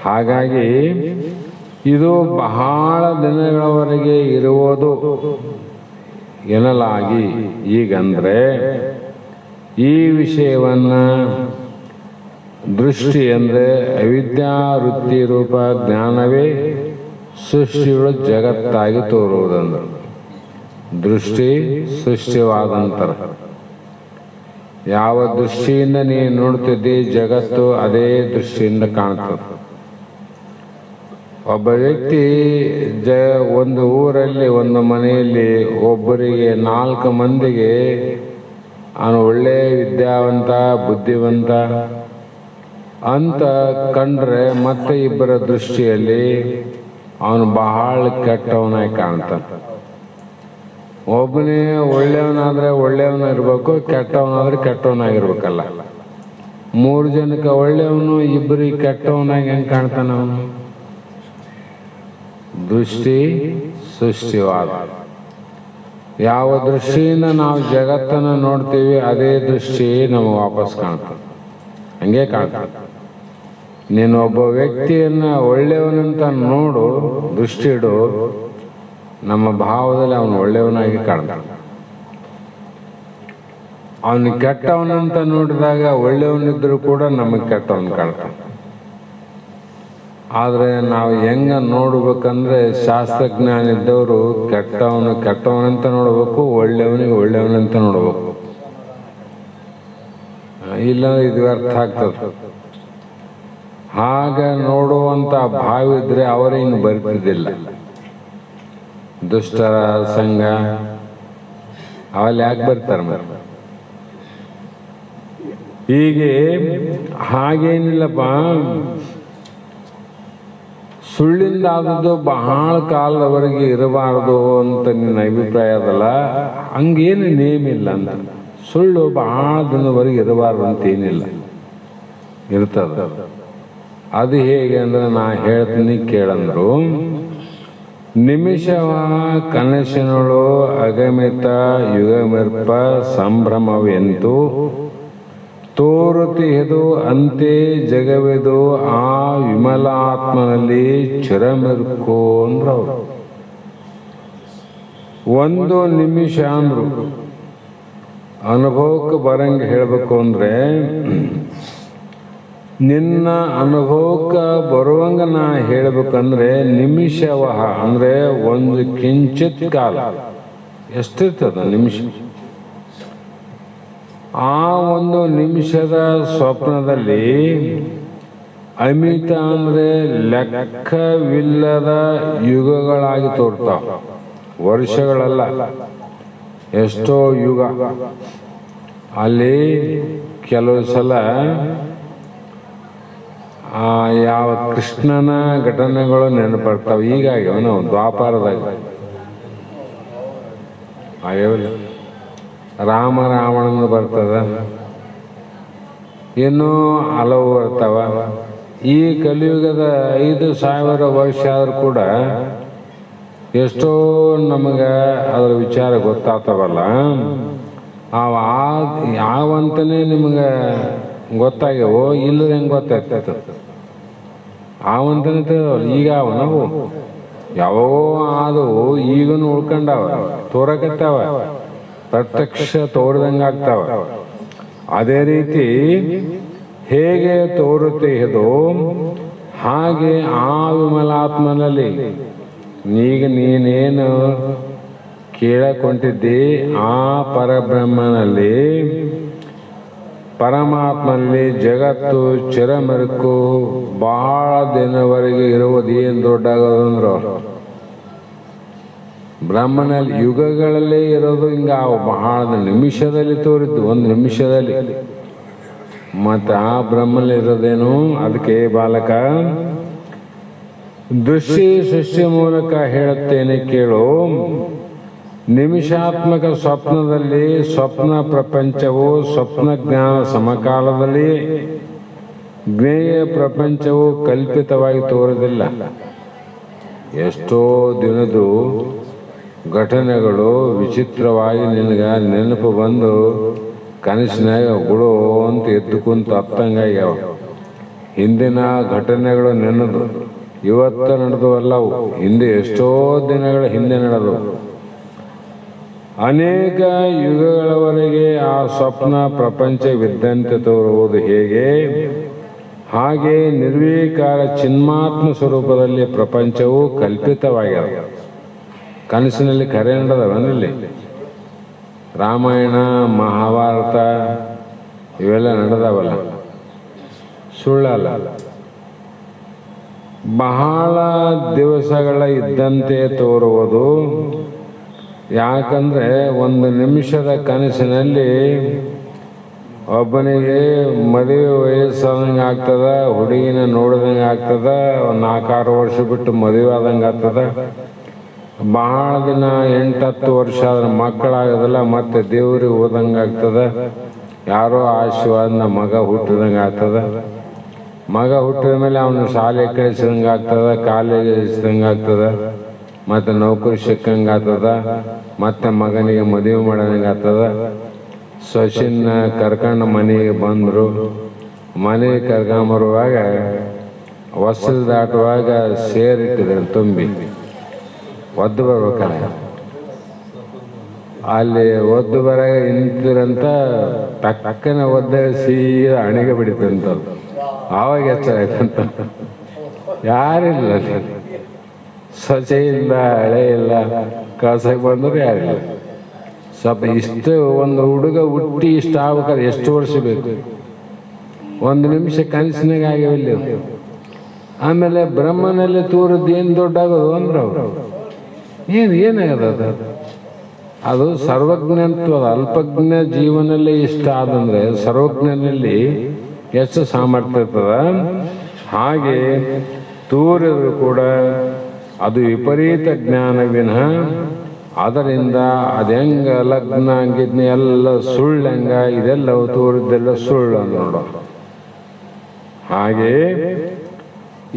ಹಾಗಾಗಿ ಇದು ಬಹಳ ದಿನಗಳವರೆಗೆ ಇರುವುದು ಎನ್ನಲಾಗಿ ಈಗಂದ್ರೆ ಈ ವಿಷಯವನ್ನ ದೃಷ್ಟಿ ಅಂದರೆ ಅವಿದ್ಯಾ ವೃತ್ತಿ ರೂಪ ಜ್ಞಾನವೇ ಸೃಷ್ಟಿಗಳು ಜಗತ್ತಾಗಿ ತೋರುವುದಂದರು. ದೃಷ್ಟಿ ಸೃಷ್ಟಿವಾದಂತರ. ಯಾವ ದೃಷ್ಟಿಯಿಂದ ನೀನು ನೋಡ್ತಿದ್ದಿ ಜಗತ್ತು ಅದೇ ದೃಷ್ಟಿಯಿಂದ ಕಾಣ್ತದೆ. ಒಬ್ಬ ವ್ಯಕ್ತಿ ಒಂದು ಊರಲ್ಲಿ ಒಂದು ಮನೆಯಲ್ಲಿ ಒಬ್ಬರಿಗೆ 4 ಮಂದಿಗೆ ಅವನು ಒಳ್ಳೆ ವಿದ್ಯಾವಂತ ಬುದ್ಧಿವಂತ ಅಂತ ಕಂಡ್ರೆ ಮತ್ತೆ ಇಬ್ಬರ ದೃಷ್ಟಿಯಲ್ಲಿ ಅವನು ಬಹಳ ಕೆಟ್ಟವನಾಗಿ ಕಾಣ್ತಾನೆ. ಒಬ್ಬನೇ ಒಳ್ಳೆಯವನಾದ್ರೆ ಒಳ್ಳೆಯವನಿರ್ಬೇಕು, ಕೆಟ್ಟವನಾದ್ರೆ ಕೆಟ್ಟವನಾಗಿರ್ಬೇಕಲ್ಲ. 3 ಜನಕ್ಕೆ ಒಳ್ಳೆಯವನು, ಇಬ್ಬರಿಗೆ ಕೆಟ್ಟವನಾಗಿ ಹೆಂಗೆ ಕಾಣ್ತಾನ ಅವನು? ದೃಷ್ಟಿ ಸೃಷ್ಟಿವಾದ. ಯಾವ ದೃಷ್ಟಿಯಿಂದ ನಾವು ಜಗತ್ತನ್ನು ನೋಡ್ತೀವಿ ಅದೇ ದೃಷ್ಟಿ ನಮಗೆ ವಾಪಸ್ ಕಾಣ್ತದೆ. ಹಂಗೆ ಕಾಣ್ತದೆ. ನೀನು ಒಬ್ಬ ವ್ಯಕ್ತಿಯನ್ನ ಒಳ್ಳೆಯವನಂತ ನೋಡು, ದೃಷ್ಟಿ ಇಡು, ನಮ್ಮ ಭಾವದಲ್ಲಿ ಅವನು ಒಳ್ಳೆಯವನಾಗಿ ಕಾಣ್ತಾನೆ. ಅವನು ಕೆಟ್ಟವನಂತ ನೋಡಿದಾಗ ಒಳ್ಳೆಯವನಿದ್ರೂ ಕೂಡ ನಮಗೆ ಕೆಟ್ಟವನು ಕಾಣ್ತಾನೆ. ಆದರೆ ನಾವು ಹೆಂಗ ನೋಡ್ಬೇಕಂದ್ರೆ ಶಾಸ್ತ್ರಜ್ಞಾನ ಇದ್ದವರು ಕೆಟ್ಟವನಂತ ನೋಡ್ಬೇಕು, ಒಳ್ಳೆಯವನಿಗೆ ಒಳ್ಳೆಯವನಂತ ನೋಡ್ಬೇಕು. ಇಲ್ಲ ಇದು ಅರ್ಥ ಆಗ್ತದೆ. ಹಾಗ ನೋಡುವಂತ ಭಾವ ಇದ್ರೆ ಅವರೇನು ಬರ್ತಿದ್ದಿಲ್ಲ. ದುಷ್ಟರ ಸಂಘ ಅವೆಲ್ಲ ಯಾಕೆ ಬರ್ತಾರೆ ಮತ್ತೆ? ಹೀಗೆ ಹಾಗೇನಿಲ್ಲಪ್ಪ, ಸುಳ್ಳಿಂದ ಆದದ್ದು ಬಹಳ ಕಾಲದವರೆಗೆ ಇರಬಾರದು ಅಂತ ನಿನ್ನ ಅಭಿಪ್ರಾಯ ಅದಲ್ಲ. ಹಂಗೇನು ನೇಮ್ ಇಲ್ಲ ಅಂತ. ಸುಳ್ಳು ಬಹಳ ದಿನದವರೆಗೆ ಇರಬಾರ್ದು ಅಂತ ಏನಿಲ್ಲ, ಇರ್ತದ. ಅದು ಹೇಗೆ ಅಂದ್ರೆ ನಾ ಹೇಳ್ತೀನಿ ಕೇಳಂದ್ರು. ನಿಮಿಷವ ಕನಸಿನಳು ಅಗಮಿತ ಯುಗಮಿರ್ಪ ಸಂಭ್ರಮವೆಂತು ತೋರುತಿಹದು ಅಂತೆ ಜಗವೆದು ಆ ವಿಮಲಾತ್ಮನಲ್ಲಿ ಚಿರಮಿರ್ಕೋ ಅಂದ್ರು ಅವರು. 1 ನಿಮಿಷ ಅಂದ್ರು. ಅನುಭವಕ್ಕೆ ಬರಂಗೆ ಹೇಳಬೇಕು ಅಂದ್ರೆ, ನಿನ್ನ ಅನುಭವಕ್ಕೆ ಬರುವಂಗ ನಾ ಹೇಳ್ಬೇಕಂದ್ರೆ ನಿಮಿಷವಹ ಅಂದ್ರೆ 1 ಕಿಂಚಿತ್ ಕಾಲ. ಎಷ್ಟಿರ್ತದ ನಿಮಿಷ? ಆ 1 ನಿಮಿಷದ ಸ್ವಪ್ನದಲ್ಲಿ ಅಮಿತ ಅಂದ್ರೆ ಲೆಕ್ಕವಿಲ್ಲದ ಯುಗಗಳಾಗಿ ತೋರ್ತಾವ. ವರ್ಷಗಳಲ್ಲ, ಎಷ್ಟೋ ಯುಗ. ಅಲ್ಲಿ ಕೆಲವು ಸಲ ಯಾವ ಕೃಷ್ಣನ ಘಟನೆಗಳು ನೆನಪಡ್ತಾವ. ಹೀಗಾಗಿ ನಾವು ದ್ವಾಪಾರದಾಗ ಆಗ್ಯಾವಲ್ಲ, ರಾಮ ರಾವಣನ ಬರ್ತದ, ಇನ್ನೂ ಹಲವು ಬರ್ತಾವ. ಈ ಕಲಿಯುಗದ 5,000 ವರ್ಷ ಆದ್ರೂ ಕೂಡ ಎಷ್ಟೋ ನಮಗೆ ಅದರ ವಿಚಾರ ಗೊತ್ತಾಗ್ತಾವಲ್ಲ. ಯಾವಂತನೇ ನಿಮಗೆ ಗೊತ್ತಾಗ್ಯವೋ ಇಲ್ಲದ ಹೆಂಗೆ ಗೊತ್ತಾಗ್ತೈತ? ಆವಂತನೇ ಈಗ ನಾವು ಯಾವೋ ಆದವು ಈಗನು ಉಳ್ಕೊಂಡಾವ, ತೋರಕತ್ತಾವ, ಪ್ರತ್ಯಕ್ಷ ತೋರಿದಂಗೆ ಆಗ್ತಾವ. ಅದೇ ರೀತಿ ಹೇಗೆ ತೋರುತ್ತಿಹದೋ ಹಾಗೆ ಆ ವಿಮಲಾತ್ಮನಲ್ಲಿ ಈಗ ನೀನೇನು ಕೇಳಕೊಂಡಿದ್ದಿ ಆ ಪರಬ್ರಹ್ಮನಲ್ಲಿ, ಪರಮಾತ್ಮನಲ್ಲಿ ಜಗತ್ತು ಚಿರಮರುಕು ಬಹಳ ದಿನವರೆಗೆ ಇರುವುದೇನು ದೊಡ್ಡಾಗೋದಂದ್ರು. ಬ್ರಹ್ಮನಲ್ಲಿ ಯುಗಗಳಲ್ಲೇ ಇರೋದು ಹಿಂಗ ಬಹಳ ನಿಮಿಷದಲ್ಲಿ ತೋರಿದ್ದು, 1 ನಿಮಿಷದಲ್ಲಿ. ಮತ್ತೆ ಆ ಬ್ರಹ್ಮನಲ್ಲಿ ಇರೋದೇನು? ಅದಕ್ಕೆ ಬಾಲಕ ದೃಷ್ಟಿ ಸೃಷ್ಟಿ ಮೂಲಕ ಹೇಳುತ್ತೇನೆ ಕೇಳು. ನಿಮಿಷಾತ್ಮಕ ಸ್ವಪ್ನದಲ್ಲಿ ಸ್ವಪ್ನ ಪ್ರಪಂಚವು ಸ್ವಪ್ನ ಜ್ಞಾನ ಸಮಕಾಲದಲ್ಲಿ ಜ್ಞೇಯ ಪ್ರಪಂಚವು ಕಲ್ಪಿತವಾಗಿ ತೋರುವುದಿಲ್ಲ. ಎಷ್ಟೋ ದಿನದ ಘಟನೆಗಳು ವಿಚಿತ್ರವಾಗಿ ನಿನಗ ನೆನಪು ಬಂದು ಕನಸಿನಾಗ ಗುಳು ಅಂತ ಎದ್ದು ಕುಂತು ಹತ್ತಂಗಾಗ್ಯಾವ. ಹಿಂದಿನ ಘಟನೆಗಳು ನೆನದು ಇವತ್ತು ನಡೆದವಲ್ಲವು, ಹಿಂದೆ ಎಷ್ಟೋ ದಿನಗಳ ಹಿಂದೆ ನಡೆದವು. ಅನೇಕ ಯುಗಗಳವರೆಗೆ ಆ ಸ್ವಪ್ನ ಪ್ರಪಂಚವಿದ್ದಂತೆ ತೋರುವುದು ಹೇಗೆ, ಹಾಗೆ ನಿರ್ವಿಕಾರ ಚಿನ್ಮಾತ್ಮ ಸ್ವರೂಪದಲ್ಲಿ ಪ್ರಪಂಚವು ಕಲ್ಪಿತವಾಗಿದೆ. ಕನಸಿನಲ್ಲಿ ಕರೆ ನಡೆದವನಲ್ಲಿ ರಾಮಾಯಣ ಮಹಾಭಾರತ ಇವೆಲ್ಲ ನಡೆದವಲ್ಲ, ಸುಳ್ಳಲ್ಲ. ಬಹಳ ದಿವಸಗಳ ಇದ್ದಂತೆ ತೋರುವುದು. ಯಾಕಂದರೆ ಒಂದು ನಿಮಿಷದ ಕನಸಿನಲ್ಲಿ ಒಬ್ಬನಿಗೆ ಮದುವೆ ವಯಸ್ಸಾದಂಗೆ ಆಗ್ತದ, ಹುಡುಗಿನ ನೋಡಿದಂಗೆ ಆಗ್ತದ, ಒಂದು 4-6 ವರ್ಷ ಬಿಟ್ಟು ಮದುವೆ ಆದಂಗೆ ಆಗ್ತದ. ಬಹಳ ದಿನ 8-10 ವರ್ಷ ಆದ್ರೆ ಮಕ್ಕಳಾಗೋದಿಲ್ಲ, ಮತ್ತೆ ದೇವ್ರಿಗೆ ಹೋದಂಗೆ ಆಗ್ತದ. ಯಾರೋ ಆಶೀರ್ವಾದನ ಮಗ ಹುಟ್ಟಿದಂಗೆ ಆಗ್ತದ. ಮಗ ಹುಟ್ಟಿದ ಮೇಲೆ ಅವನು ಶಾಲೆ ಕಳಿಸಿದಂಗೆ ಆಗ್ತದ, ಕಾಲೇಜ್ ಕಳಿಸಿದಂಗೆ ಆಗ್ತದ, ಮತ್ತು ನೌಕರಿ ಸಿಕ್ಕಂಗೆ ಆಗ್ತದ, ಮತ್ತೆ ಮಗನಿಗೆ ಮದುವೆ ಮಾಡೋದಂಗೆ ಆಗ್ತದ. ಸೊಸಿನ ಕರ್ಕೊಂಡು ಮನೆಗೆ ಬಂದರು. ಮನೆಗೆ ಕರ್ಕೊಂಬರುವಾಗ ಹೊಸಲು ದಾಟುವಾಗ ಸೇರಿಟ್ಟಿದ್ರು ತುಂಬಿ ಒದ್ದು ಬರ್ಬೇಕಲ್ಲ. ಅಲ್ಲಿ ಒದ್ದು ಬರಾಗ ನಿಂತಿರಂತ ಪಕ್ಕನೆ ಒದ್ದ ಸೀದಾ ಹಣಿಗೆ ಬಿಡಿತಂತದ್ದು. ಆವಾಗ ಎಚ್ಚರ ಆಯ್ತಂತ. ಯಾರಿಲ್ಲ, ಸೊಸೆ ಇಲ್ಲ, ಹಳೆ ಇಲ್ಲ, ಕಳ್ಸಕ್ಕೆ ಬಂದರೂ ಯಾರಿಲ್ಲ. ಸ್ವಲ್ಪ ಇಷ್ಟು ಒಂದು ಹುಡುಗ ಹುಟ್ಟಿ ಇಷ್ಟ ಆಗ್ಬೇಕಾದ್ರೆ ಎಷ್ಟು ವರ್ಷ ಬೇಕು? 1 ನಿಮಿಷ ಕನಸಿನಾಗ ಆಗ್ಯಾವಿಲ್ಲ. ಆಮೇಲೆ ಬ್ರಹ್ಮನಲ್ಲಿ ತೂರದ್ದು ಏನು ದೊಡ್ಡಾಗೋದು ಅಂದ್ರೆ ಅವರು ಏನಾಗದ ಅದು ಸರ್ವಜ್ಞತ್ವದ ಅಲ್ಪಜ್ಞ ಜೀವನಲ್ಲೇ ಇಷ್ಟ ಆದಂದ್ರೆ ಸರ್ವಜ್ಞನಲ್ಲಿ ಎಷ್ಟು ಸಾಮರ್ಥ್ಯ ಇರ್ತದ. ಹಾಗೆ ತೂರಿದ್ರು ಕೂಡ ಅದು ವಿಪರೀತ ಜ್ಞಾನ ವಿನಃ ಅದರಿಂದ ಅದೆಂಗ ಲಗ್ನ ಗಿಗ್ನ ಎಲ್ಲ ಸುಳ್ಳಂಗ, ಇದೆಲ್ಲ ತೋರಿದ್ದೆಲ್ಲ ಸುಳ್ಳು ನೋಡೋ. ಹಾಗೆ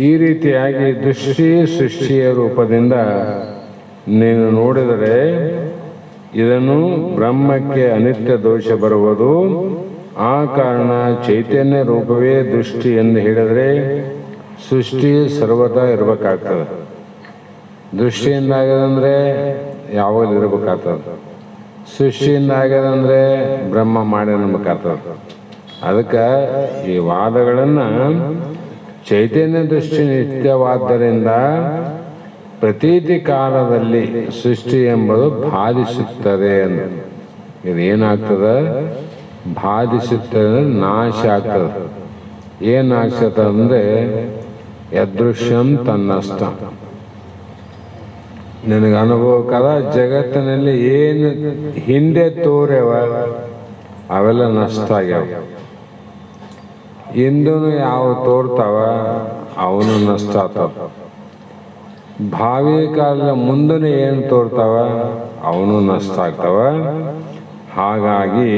ಈ ರೀತಿಯಾಗಿ ದೃಷ್ಟಿ ಸೃಷ್ಟಿಯ ರೂಪದಿಂದ ನೀನು ನೋಡಿದರೆ ಇದನ್ನು ಬ್ರಹ್ಮಕ್ಕೆ ಅನಿತ್ಯ ದೋಷ ಬರುವುದು. ಆ ಕಾರಣ ಚೈತನ್ಯ ರೂಪವೇ ದೃಷ್ಟಿ ಎಂದು ಹೇಳಿದರೆ ಸೃಷ್ಟಿ ಸರ್ವತಾ ಇರಬೇಕಾಗ್ತದೆ. ದೃಷ್ಟಿಯಿಂದ ಆಗ್ಯದಂದ್ರೆ ಯಾವಾಗಲೂ ಇರಬೇಕಾಗ್ತದೆ. ಸೃಷ್ಟಿಯಿಂದ ಆಗ್ಯದಂದ್ರೆ ಬ್ರಹ್ಮ ಮಾಡಿ ಅನ್ಬೇಕಾಗ್ತದೆ. ಅದಕ್ಕೆ ಈ ವಾದಗಳನ್ನು ಚೈತನ್ಯ ದೃಷ್ಟಿ ನಿತ್ಯವಾದ್ದರಿಂದ ಪ್ರತೀತಿ ಕಾಲದಲ್ಲಿ ಸೃಷ್ಟಿ ಎಂಬುದು ಬಾಧಿಸುತ್ತದೆ ಎಂದು. ಇದೇನಾಗ್ತದೆ? ಬಾಧಿಸುತ್ತದೆ, ನಾಶ ಆಗ್ತದೆ. ಏನು ಆಗ್ತದೆ ಅಂದರೆ ಯದೃಶ್ಯಂ ತನ್ನಷ್ಟ. ನನಗೆ ಅನುಭವಕ್ಕದ ಜಗತ್ತಿನಲ್ಲಿ ಏನು ಹಿಂದೆ ತೋರ್ಯವ ಅವೆಲ್ಲ ನಷ್ಟ ಆಗ್ಯಾವ. ಇಂದೂ ಯಾವ ತೋರ್ತಾವ ಅವನು ನಷ್ಟ ಆಗ್ತಾವ. ಭಾವಿ ಕಾಲ ಮುಂದನೆ ಏನು ತೋರ್ತಾವ ಅವನು ನಷ್ಟ ಆಗ್ತಾವ. ಹಾಗಾಗಿ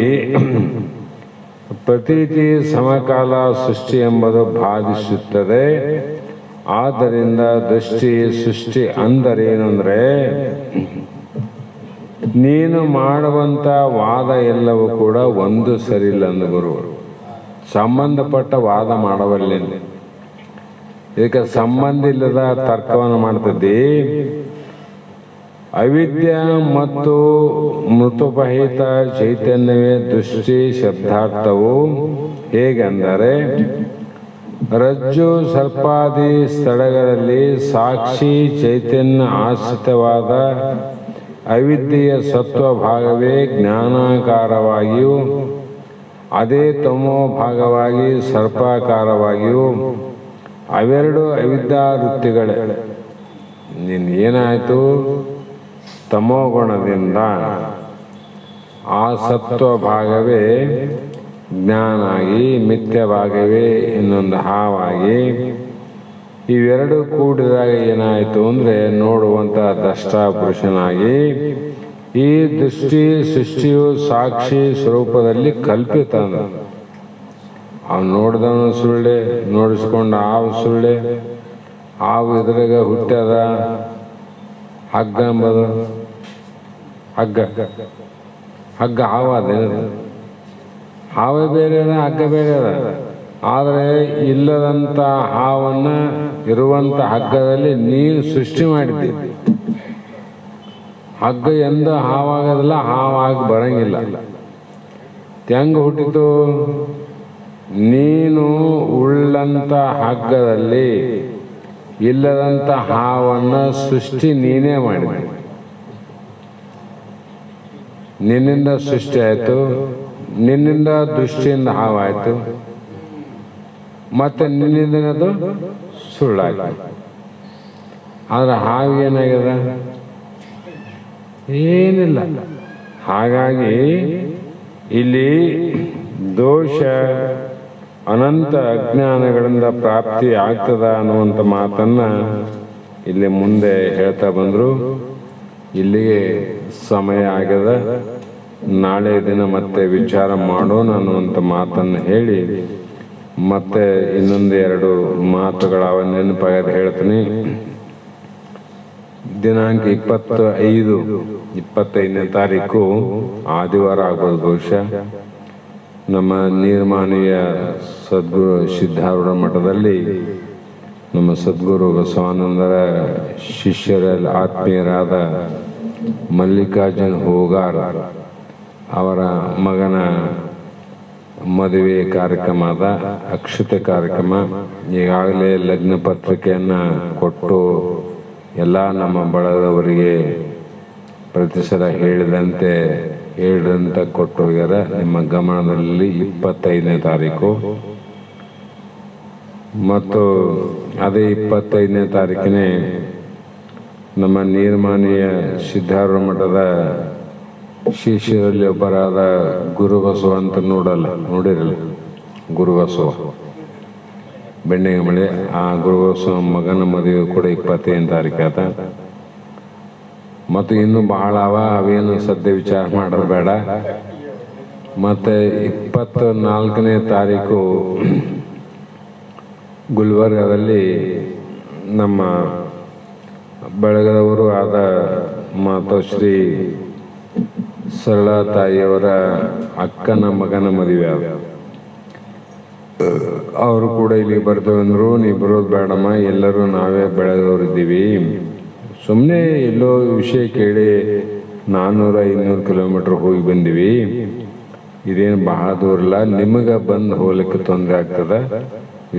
ಪ್ರತೀತಿ ಸಮಕಾಲ ಸೃಷ್ಟಿ ಎಂಬುದು ಬಾಧಿಸುತ್ತದೆ. ಆದ್ದರಿಂದ ದೃಷ್ಟಿ ಸೃಷ್ಟಿ ಅಂದರೇನೆಂದರೆ ನೀನು ಮಾಡುವಂಥ ವಾದ ಎಲ್ಲವೂ ಕೂಡ ಒಂದು ಸರಿಯಿಲ್ಲ ಅಂದ ಗುರು. ಸಂಬಂಧಪಟ್ಟ ವಾದ ಮಾಡವಲ್ಲೇನು. ಇದಕ್ಕೆ ಸಂಬಂಧ ಇಲ್ಲದ ತರ್ಕವನ್ನು ಮಾಡ್ತಿದ್ದಿ. ಅವಿದ್ಯ ಮತ್ತು ಮೃತುಪಹಿತ ಚೈತನ್ಯವೇ ದೃಷ್ಟಿ ಶಬ್ದಾರ್ಥವು. ಹೇಗೆಂದರೆ ರಜ್ಜು ಸರ್ಪಾದಿ ಸ್ಥಳಗಳಲ್ಲಿ ಸಾಕ್ಷಿ ಚೈತನ್ಯ ಆಶ್ರಿತವಾದ ಅವಿದ್ಯೆಯ ಸತ್ವ ಭಾಗವೇ ಜ್ಞಾನಾಕಾರವಾಗಿಯೂ ಅದೇ ತಮೋ ಭಾಗವಾಗಿ ಸರ್ಪಾಕಾರವಾಗಿಯೂ ಅವೆರಡು ಅವಿದ್ಯಾ ವೃತ್ತಿಗಳೇ. ನೀನು ಏನಾಯಿತು? ತಮೋಗುಣದಿಂದ ಆ ಸತ್ವ ಭಾಗವೇ ಜ್ಞಾನ ಆಗಿ, ಮಿಥ್ಯ ಭಾಗವೇ ಇನ್ನೊಂದು ಹಾವಾಗಿ, ಇವೆರಡು ಕೂಡಿದಾಗ ಏನಾಯಿತು ಅಂದರೆ ನೋಡುವಂಥ ದ್ರಷ್ಟಾ ಪುರುಷನಾಗಿ ಈ ದೃಷ್ಟಿ ಸೃಷ್ಟಿಯು ಸಾಕ್ಷಿ ಸ್ವರೂಪದಲ್ಲಿ ಕಲ್ಪಿತ. ಅವನು ನೋಡಿದವನು ಸುಳ್ಳೆ, ನೋಡಿಸ್ಕೊಂಡು ಹಾವು ಸುಳ್ಳೆ, ಹಾವು ಇದ್ರಾಗ ಹುಟ್ಟ್ಯದ ಹಗ್ಗ ಎಂಬುದು. ಹಗ್ಗ ಹಗ್ಗ ಹಾವು ಅದೇನದು? ಹಾವೇ ಬೇರೆ ಅದ, ಹಗ್ಗ ಬೇರೆ ಅದ. ಆದರೆ ಇಲ್ಲದಂಥ ಹಾವನ್ನು ಇರುವಂಥ ಹಗ್ಗದಲ್ಲಿ ನೀನು ಸೃಷ್ಟಿ ಮಾಡಿದ್ದಿ. ಹಗ್ಗ ಎಂದ ಹಾವಾಗೋದಿಲ್ಲ, ಹಾವಾಗಿ ಬರಂಗಿಲ್ಲ. ಹೆಂಗೆ ಹುಟ್ಟಿತು? ನೀನು ಉಳ್ಳಂಥ ಹಗ್ಗದಲ್ಲಿ ಇಲ್ಲದಂಥ ಹಾವನ್ನು ಸೃಷ್ಟಿ ನೀನೇ ಮಾಡಿದೆ. ನಿನ್ನಿಂದ ಸೃಷ್ಟಿ ಆಯಿತು, ನಿನ್ನಿಂದ ದೃಷ್ಟಿಯಿಂದ ಹಾವಾಯಿತು, ಮತ್ತೆ ನಿನ್ನಿಂದನದು ಸುಳ್ಳಾಯಿತು. ಆದರೆ ಹಾವು ಏನಾಗಿದೆ? ಏನಿಲ್ಲ. ಹಾಗಾಗಿ ಇಲ್ಲಿ ದೋಷ ಅನಂತ ಅಜ್ಞಾನಗಳಿಂದ ಪ್ರಾಪ್ತಿ ಆಗ್ತದ ಅನ್ನುವಂಥ ಮಾತನ್ನು ಇಲ್ಲಿ ಮುಂದೆ ಹೇಳ್ತಾ ಬಂದರು. ಇಲ್ಲಿಗೆ ಸಮಯ ಆಗ್ಯದ, ನಾಳೆ ದಿನ ಮತ್ತೆ ವಿಚಾರ ಮಾಡೋಣ ಅನ್ನುವಂಥ ಮಾತನ್ನು ಹೇಳಿ ಮತ್ತೆ ಇನ್ನೊಂದು 2 ಮಾತುಗಳವ ನೆನಪಾಗದು ಹೇಳ್ತೀನಿ. ದಿನಾಂಕ 25ನೇ ತಾರೀಕು ಆದಿವಾರ ಆಗ್ಬೋದು ಬಹುಶಃ. ನಮ್ಮ ನಿರ್ಮಾಣೀಯ ಸದ್ಗುರು ಸಿದ್ಧಾರೂಢ ಮಠದಲ್ಲಿ ನಮ್ಮ ಸದ್ಗುರು ಬಸವಾನಂದರ ಶಿಷ್ಯರಲ್ಲಿ ಆತ್ಮೀಯರಾದ ಮಲ್ಲಿಕಾರ್ಜುನ್ ಹೂಗಾರ್ ಅವರ ಮಗನ ಮದುವೆ ಕಾರ್ಯಕ್ರಮದ ಅಕ್ಷತೆ ಕಾರ್ಯಕ್ರಮ. ಈಗಾಗಲೇ ಲಗ್ನ ಪತ್ರಿಕೆಯನ್ನು ಕೊಟ್ಟು ಎಲ್ಲ ನಮ್ಮ ಬಳಗದವರಿಗೆ ಪ್ರತಿ ಸಲ ಹೇಳಿದಂತೆ ಕೊಟ್ಟು ಹೋಗ್ಯಾರ. ನಿಮ್ಮ ಗಮನದಲ್ಲಿ 25ನೇ ತಾರೀಕು ಮತ್ತು ಅದೇ 25ನೇ ತಾರೀಕಿನೇ ನಮ್ಮ ನಿರ್ಮಾಣೀಯ ಸಿದ್ಧಾರೂಢ ಮಠದ ಶಿಷ್ಯರಲ್ಲಿ ಒಬ್ಬರಾದ ಗುರುಬಸವ ಅಂತ ನೋಡಿರಲ್ಲ, ಗುರುಬಸವ ಬೆಣ್ಣೆಗಮಳೆ, ಆ ಗುರುಬಸವ ಮಗನ ಮದುವೆ ಕೂಡ 25ನೇ ತಾರೀಕು ಆತ. ಮತ್ತು ಇನ್ನೂ ಬಹಳ ಅವೇನು ಸದ್ಯ ವಿಚಾರ ಮಾಡೋದು ಬೇಡ. ಮತ್ತು 24ನೇ ತಾರೀಕು ಗುಲ್ಬರ್ಗದಲ್ಲಿ ನಮ್ಮ ಬೆಳಗದವರು ಆದ ಮಾತೋಶ್ರೀ ಸರಳಾ ತಾಯಿಯವರ ಅಕ್ಕನ ಮಗನ ಮದುವೆ ಆದ. ಅವರು ಕೂಡ ಇಲ್ಲಿ ಬರ್ತೇವೆ ಅಂದರು. ನೀವು ಬರೋದು ಬೇಡಮ್ಮ, ಎಲ್ಲರೂ ನಾವೇ ಬೆಳಗದವರಿದ್ದೀವಿ, ಸುಮ್ಮನೆ ಎಲ್ಲೋ ವಿಷಯ ಕೇಳಿ 400-500 ಕಿಲೋಮೀಟ್ರ್ ಹೋಗಿ ಬಂದೀವಿ, ಇದೇನು ಬಹಳ ದೂರ ಇಲ್ಲ, ನಿಮಗೆ ಬಂದು ಹೋಗ್ಲಿಕ್ಕೆ ತೊಂದರೆ ಆಗ್ತದೆ,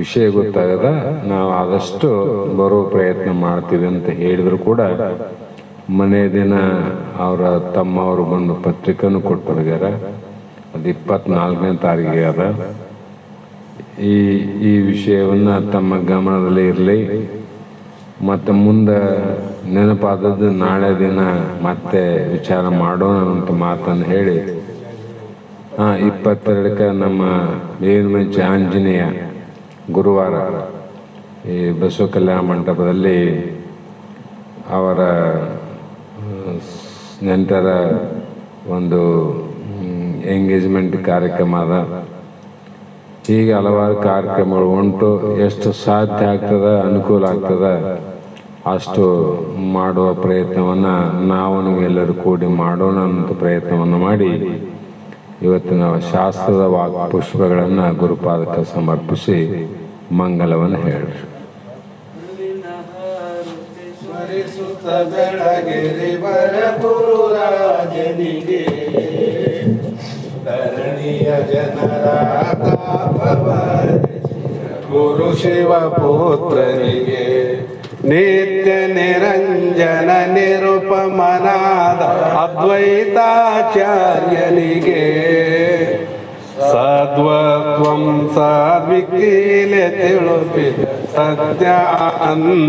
ವಿಷಯ ಗೊತ್ತಾಗದ, ನಾವು ಆದಷ್ಟು ಬರೋ ಪ್ರಯತ್ನ ಮಾಡ್ತೀವಿ ಅಂತ ಹೇಳಿದ್ರು ಕೂಡ ಮನೆ ದಿನ ಅವರ ತಮ್ಮವರು ಬಂದು ಪತ್ರಿಕೆನೂ ಕೊಟ್ಟು ಹೋಗ್ಯಾರ. ಅದು 24ನೇ ತಾರೀಕಿಗೆ ಅದ. ಈ ವಿಷಯವನ್ನು ತಮ್ಮ ಗಮನದಲ್ಲಿ ಇರಲಿ. ಮತ್ತು ಮುಂದೆ ನೆನಪಾದದ್ದು ನಾಳೆ ದಿನ ಮತ್ತೆ ವಿಚಾರ ಮಾಡೋಣ ಅಂತ ಮಾತನ್ನು ಹೇಳಿ 22ಕ್ಕೆ ನಮ್ಮ ಬೇವಿನಮಂಚಿ ಆಂಜನೇಯ ಗುರುವಾರ ಈ ಬಸವ ಕಲ್ಯಾಣ ಮಂಟಪದಲ್ಲಿ ಅವರ ನೆಂಟರ ಒಂದು ಎಂಗೇಜ್ಮೆಂಟ್ ಕಾರ್ಯಕ್ರಮ ಅದ. ಹೀಗೆ ಹಲವಾರು ಕಾರ್ಯಕ್ರಮಗಳು ಉಂಟು. ಎಷ್ಟು ಸಾಧ್ಯ ಆಗ್ತದೆ, ಅನುಕೂಲ ಆಗ್ತದೆ ಅಷ್ಟು ಮಾಡುವ ಪ್ರಯತ್ನವನ್ನು ನಾವು ಎಲ್ಲರೂ ಕೂಡಿ ಮಾಡೋಣ ಅಂತ ಪ್ರಯತ್ನವನ್ನು ಮಾಡಿ ಇವತ್ತಿನ ಶಾಸ್ತ್ರದ ವಾಕ್ ಪುಷ್ಪಗಳನ್ನು ಗುರುಪಾದಕ್ಕೆ ಸಮರ್ಪಿಸಿ ಮಂಗಲವನ್ನು ಹೇಳ್ರಿ. ಗುರುರಾಜನಿಗೆ ಧರಣಿಯ ಜನರ ಗುರು ಶಿವ ಪುತ್ರನಿಗೆ ನಿತ್ಯ ನಿರಂಜನ ನಿರುಪಮನಾದ ಅದ್ವೈತಾಚಾರ್ಯನಿಗೆ ಸದ್ವತ್ವಂ ಸಾದ್ವಿಕೀಲೆ ತಿಳುಪಿದ ಸತ್ಯಾನಂದನಿಗೆ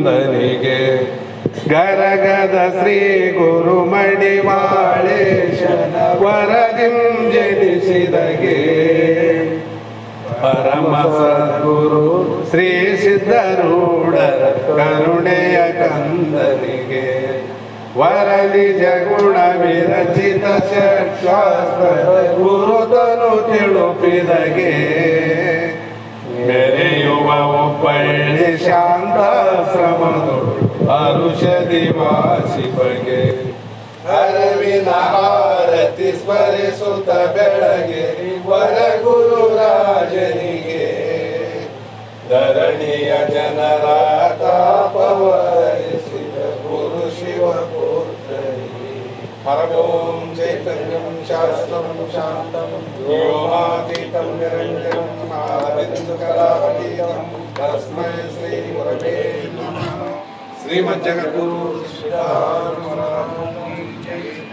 ಗರಗದ ಶ್ರೀ ಗುರು ಮಡಿವಾಳೇಶನ ವರದಿಂ ಜನಿಸಿದಗೆ ಪರಮ ಸದ್ಗುರು ಶ್ರೀ ಸಿದ್ಧಾರೂಢರ ಕರುಣೆಯ ಕಂದನಿಗೆ ವರ ನಿಜ ಗುಣ ವಿರಚಿತ ಷಟ್ಶಾಸ್ತ್ರ ಗುರುತನು ತಿಳುಪಿದಗೆ ಮೆರೆಯುವ ಒಬ್ಬಳ್ಳಿ ಶಾಂತಾಶ್ರಮದು ಅರುಷದಿ ವಾಸಿಪಗೆ ಅರವಿನ ಆರತಿ ಸ್ಮರಿಸುತ್ತ ಬೆಳಗ್ಗೆ ವರ ಗುರುರಾಜನಿಗೆ ಧರಣಿಯ ಜನರ ತಾಪವರಿಸಿದ ಗುರು ಶಿವ ಪುತ್ರನಿಗೆ हरवों चैतन्यं शास्त्रं शान्तं व्योमातीतं निरञ्जनं आदित्य तस्मै श्री गुरवे नमः। श्रीमज्जगद्गुरु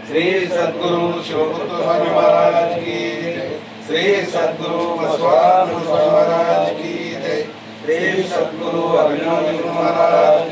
श्री सद्गुरु शिवपुत्र स्वामी महाराज की जय। श्री सद्गुरु बसवानंद स्वामी महाराज की जय। श्री सद्गुरु अभिनव महाराज